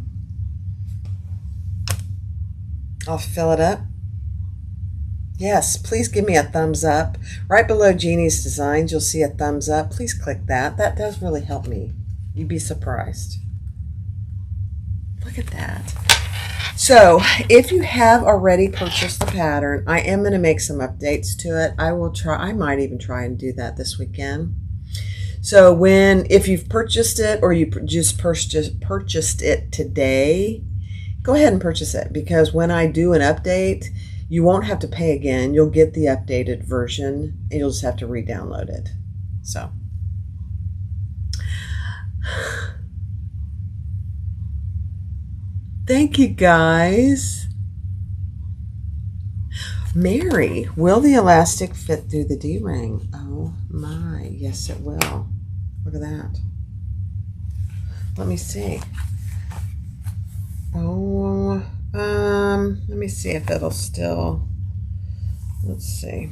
I'll fill it up. Yes, please give me a thumbs up. Right below Jeannie's designs, you'll see a thumbs up. Please click that. That does really help me. You'd be surprised. Look at that. So, if you have already purchased the pattern, I am going to make some updates to it. I might even try and do that this weekend. So, if you've purchased it or you just purchased it today, go ahead and purchase it, because when I do an update, You won't have to pay again. You'll get the updated version and you'll just have to re-download it. So thank you guys. Mary, will the elastic fit through the D-ring? Oh my, yes it will. Look at that. Let me see. Oh, let me see if it'll still, let's see.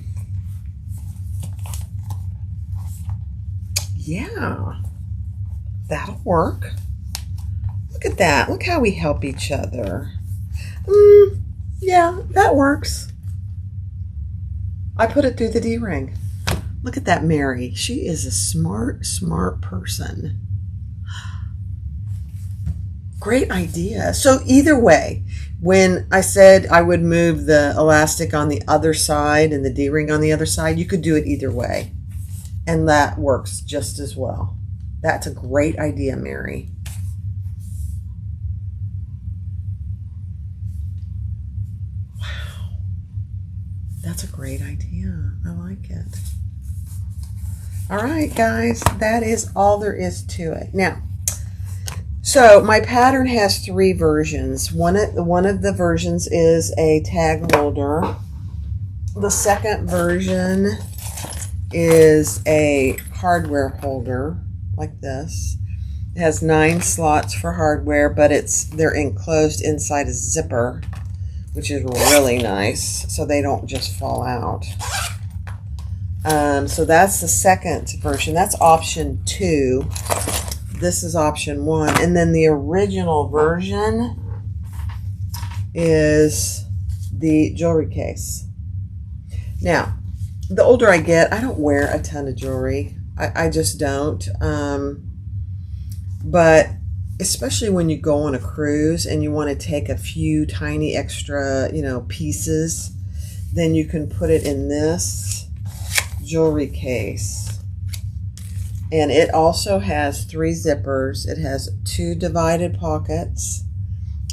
Yeah, that'll work. Look at that. Look how we help each other. Yeah, that works. I put it through the D-ring. Look at that, Mary. She is a smart, smart person. Great idea. So either way, when I said I would move the elastic on the other side and the D-ring on the other side, you could do it either way. And that works just as well. That's a great idea, Mary. Wow. That's a great idea. I like it. All right, guys, that is all there is to it. Now, so my pattern has 3 versions. One of the versions is a tag holder. The second version is a hardware holder like this. It has 9 slots for hardware, but they're enclosed inside a zipper, which is really nice, so they don't just fall out. So that's the second version. That's option 2. This is option 1. And then the original version is the jewelry case. Now, the older I get, I don't wear a ton of jewelry. I just don't. But especially when you go on a cruise and you want to take a few tiny extra, pieces, then you can put it in this jewelry case. And it also has 3 zippers. It has 2 divided pockets.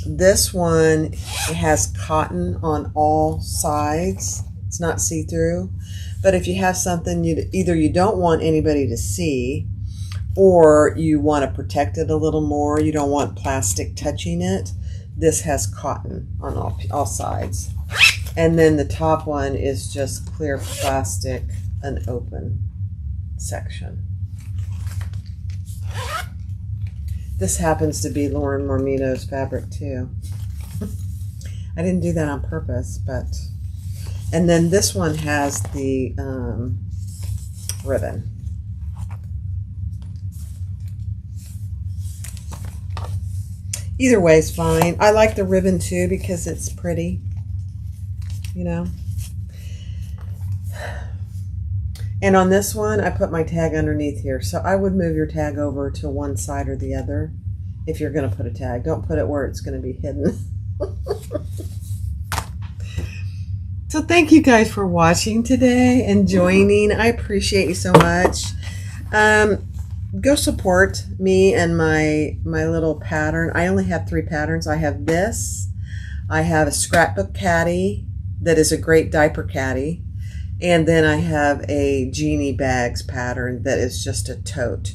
This one, it has cotton on all sides. It's not see-through. But if you have something either you don't want anybody to see, or you want to protect it a little more, you don't want plastic touching it, this has cotton on all sides. And then the top one is just clear plastic, an open section. This happens to be Lauren Mormino's fabric too. I didn't do that on purpose, but... And then this one has the ribbon. Either way is fine. I like the ribbon too because it's pretty, And on this one, I put my tag underneath here. So I would move your tag over to one side or the other if you're going to put a tag. Don't put it where it's going to be hidden. So thank you guys for watching today and joining. I appreciate you so much. Go support me and my little pattern. I only have 3 patterns. I have this. I have a scrapbook caddy that is a great diaper caddy. And then I have a Jeannie bags pattern that is just a tote.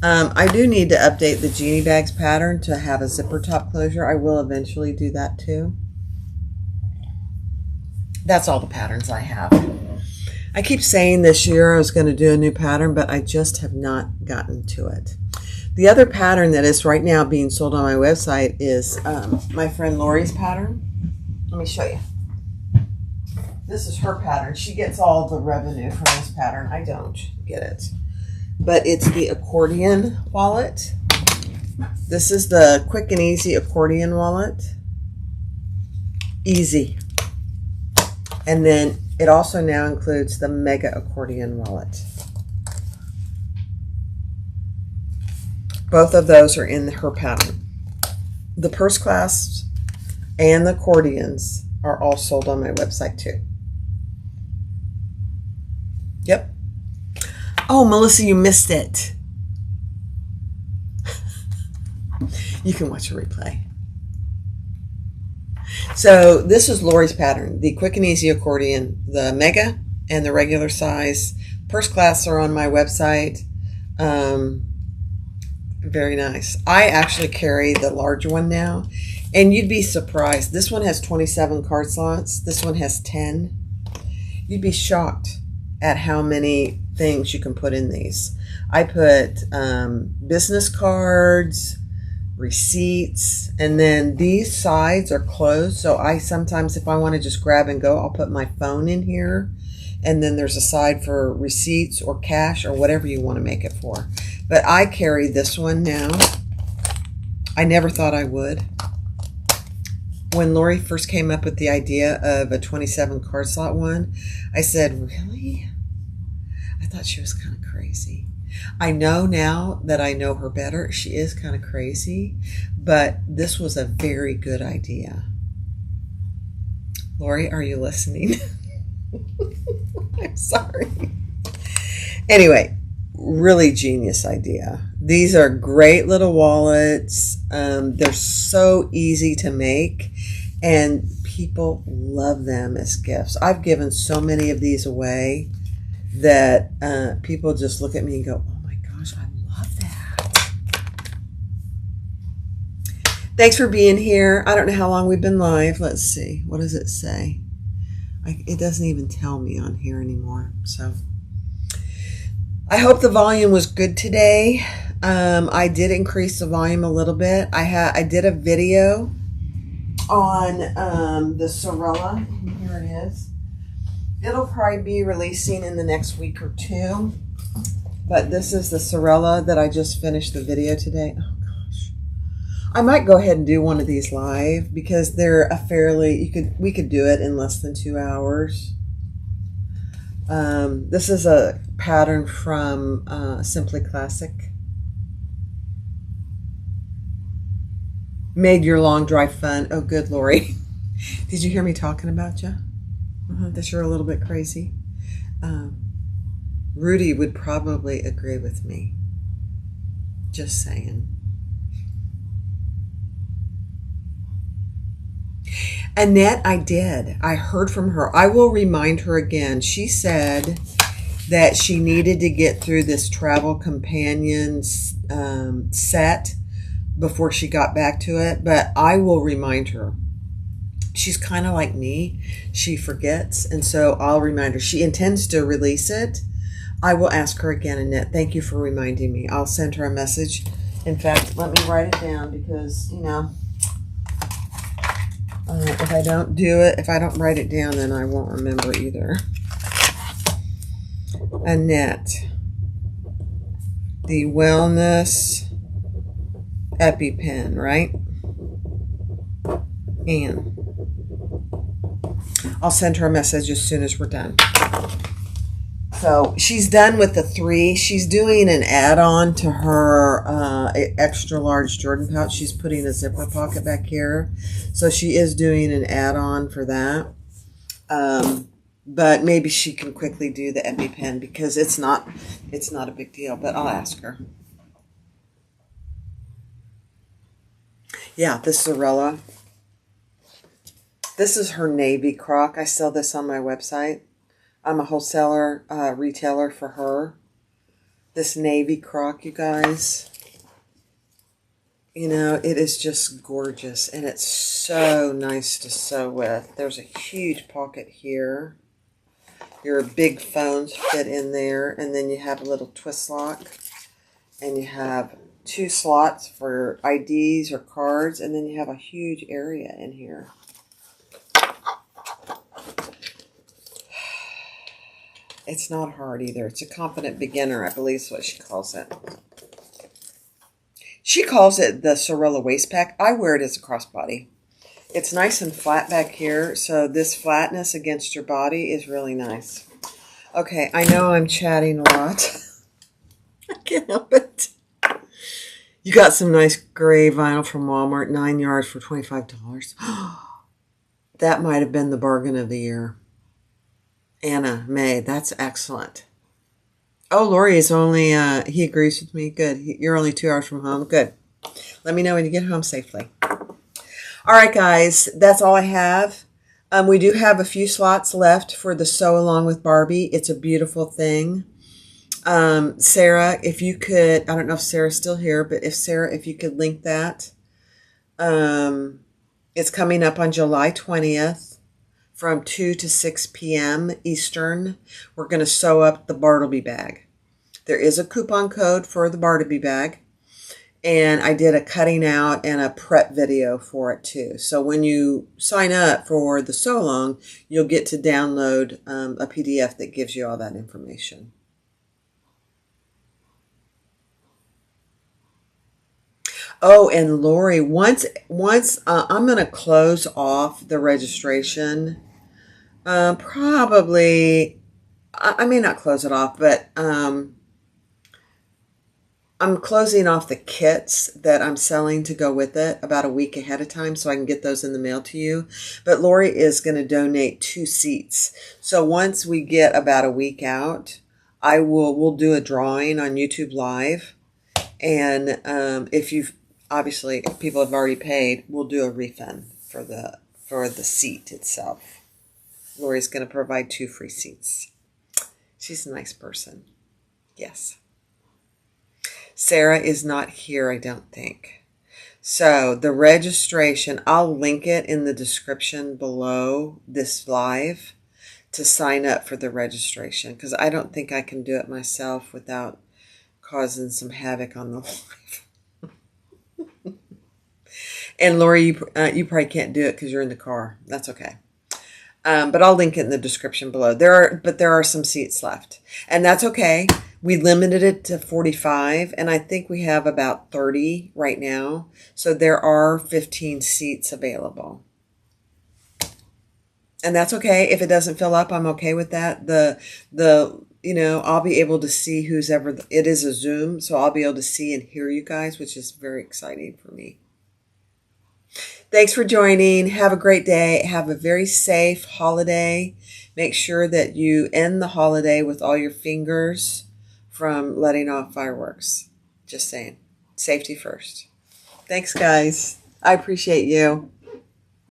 I do need to update the Jeannie bags pattern to have a zipper top closure. I will eventually do that too. That's all the patterns I have. I keep saying this year I was going to do a new pattern, but I just have not gotten to it. The other pattern that is right now being sold on my website is my friend Lori's pattern. Let me show you. This is her pattern. She gets all the revenue from this pattern. I don't get it. But it's the accordion wallet. This is the quick and easy accordion wallet. Easy. And then it also now includes the mega accordion wallet. Both of those are in her pattern. The purse clasps and the accordions are all sold on my website too. Yep. Oh, Melissa, you missed it. You can watch a replay. So this is Lori's pattern, the Quick and Easy accordion, the mega and the regular size. First class are on my website. Very nice. I actually carry the larger one now, and you'd be surprised. This one has 27 card slots. This one has 10. You'd be shocked at how many things you can put in these. I put business cards, receipts, and then these sides are closed. So I sometimes, if I want to just grab and go, I'll put my phone in here. And then there's a side for receipts or cash or whatever you want to make it for. But I carry this one now. I never thought I would. When Lori first came up with the idea of a 27 card slot one, I said, really? I thought she was kind of crazy. I know now that I know her better, she is kind of crazy, but this was a very good idea. Lori, are you listening? I'm sorry. Anyway, really genius idea. These are great little wallets. They're so easy to make, and people love them as gifts. I've given so many of these away that people just look at me and go, oh my gosh, I love that. Thanks for being here. I don't know how long we've been live. Let's see. What does it say? It doesn't even tell me on here anymore. So I hope the volume was good today. I did increase the volume a little bit. I did a video on the Sorella. Here it is. It'll probably be releasing in the next week or two. But this is the Sorella that I just finished the video today. Oh gosh. I might go ahead and do one of these live because they're a fairly, we could do it in less than 2 hours. This is a pattern from Simply Classic. Made your long drive fun. Oh, good, Lori. Did you hear me talking about you? That you're a little bit crazy. Rudy would probably agree with me. Just saying. Annette, I did. I heard from her. I will remind her again. She said that she needed to get through this travel companions set before she got back to it, but I will remind her. She's kind of like me. She forgets, and so I'll remind her. She intends to release it. I will ask her again, Annette. Thank you for reminding me. I'll send her a message. In fact, let me write it down because, you know, if I don't do it, if I don't write it down, then I won't remember either. Annette, the Wellness EpiPen, right? And I'll send her a message as soon as we're done. So she's done with the 3. She's doing an add-on to her extra large Jordan pouch. She's putting a zipper pocket back here. So she is doing an add-on for that. But maybe she can quickly do the EpiPen because it's not a big deal, but I'll ask her. Yeah, this Sorella. This is her navy crock. I sell this on my website. I'm a wholesaler, retailer for her. This navy crock, you guys. You know, it is just gorgeous. And it's so nice to sew with. There's a huge pocket here. Your big phones fit in there. And then you have a little twist lock. And you have 2 slots for IDs or cards. And then you have a huge area in here. It's not hard either. It's a confident beginner, I believe is what she calls it. She calls it the Sorella waist pack. I wear it as a crossbody. It's nice and flat back here, so this flatness against your body is really nice. Okay, I know I'm chatting a lot. I can't help it. You got some nice gray vinyl from Walmart, 9 yards for $25. That might have been the bargain of the year. Anna May, that's excellent. Oh, Lori is only, he agrees with me. Good. You're only 2 hours from home. Good. Let me know when you get home safely. All right, guys, that's all I have. We do have a few slots left for the Sew Along with Barbie. It's a beautiful thing. Sarah, if you could, I don't know if Sarah's still here, but if Sarah, if you could link that. It's coming up on July 20th from 2 to 6 p.m. Eastern. We're going to sew up the Bartleby bag. There is a coupon code for the Bartleby bag. And I did a cutting out and a prep video for it too. So when you sign up for the Sew Along, you'll get to download a PDF that gives you all that information. Oh, and Lori, once I'm going to close off the registration. Probably, I may not close it off, but I'm closing off the kits that I'm selling to go with it about a week ahead of time so I can get those in the mail to you. But Lori is going to donate 2 seats. So once we get about a week out, we'll do a drawing on YouTube Live. And obviously if people have already paid, we'll do a refund for the seat itself. Lori's going to provide 2 free seats. She's a nice person. Yes. Sarah is not here, I don't think. So the registration, I'll link it in the description below this live to sign up for the registration, because I don't think I can do it myself without causing some havoc on the live. And Lori, you probably can't do it because you're in the car. That's okay. But I'll link it in the description below. There are some seats left, and that's okay. We limited it to 45, and I think we have about 30 right now. So there are 15 seats available. And that's okay. If it doesn't fill up, I'm okay with that. I'll be able to see it is a Zoom, so I'll be able to see and hear you guys, which is very exciting for me. Thanks for joining. Have a great day. Have a very safe holiday. Make sure that you end the holiday with all your fingers from letting off fireworks. Just saying. Safety first. Thanks, guys. I appreciate you.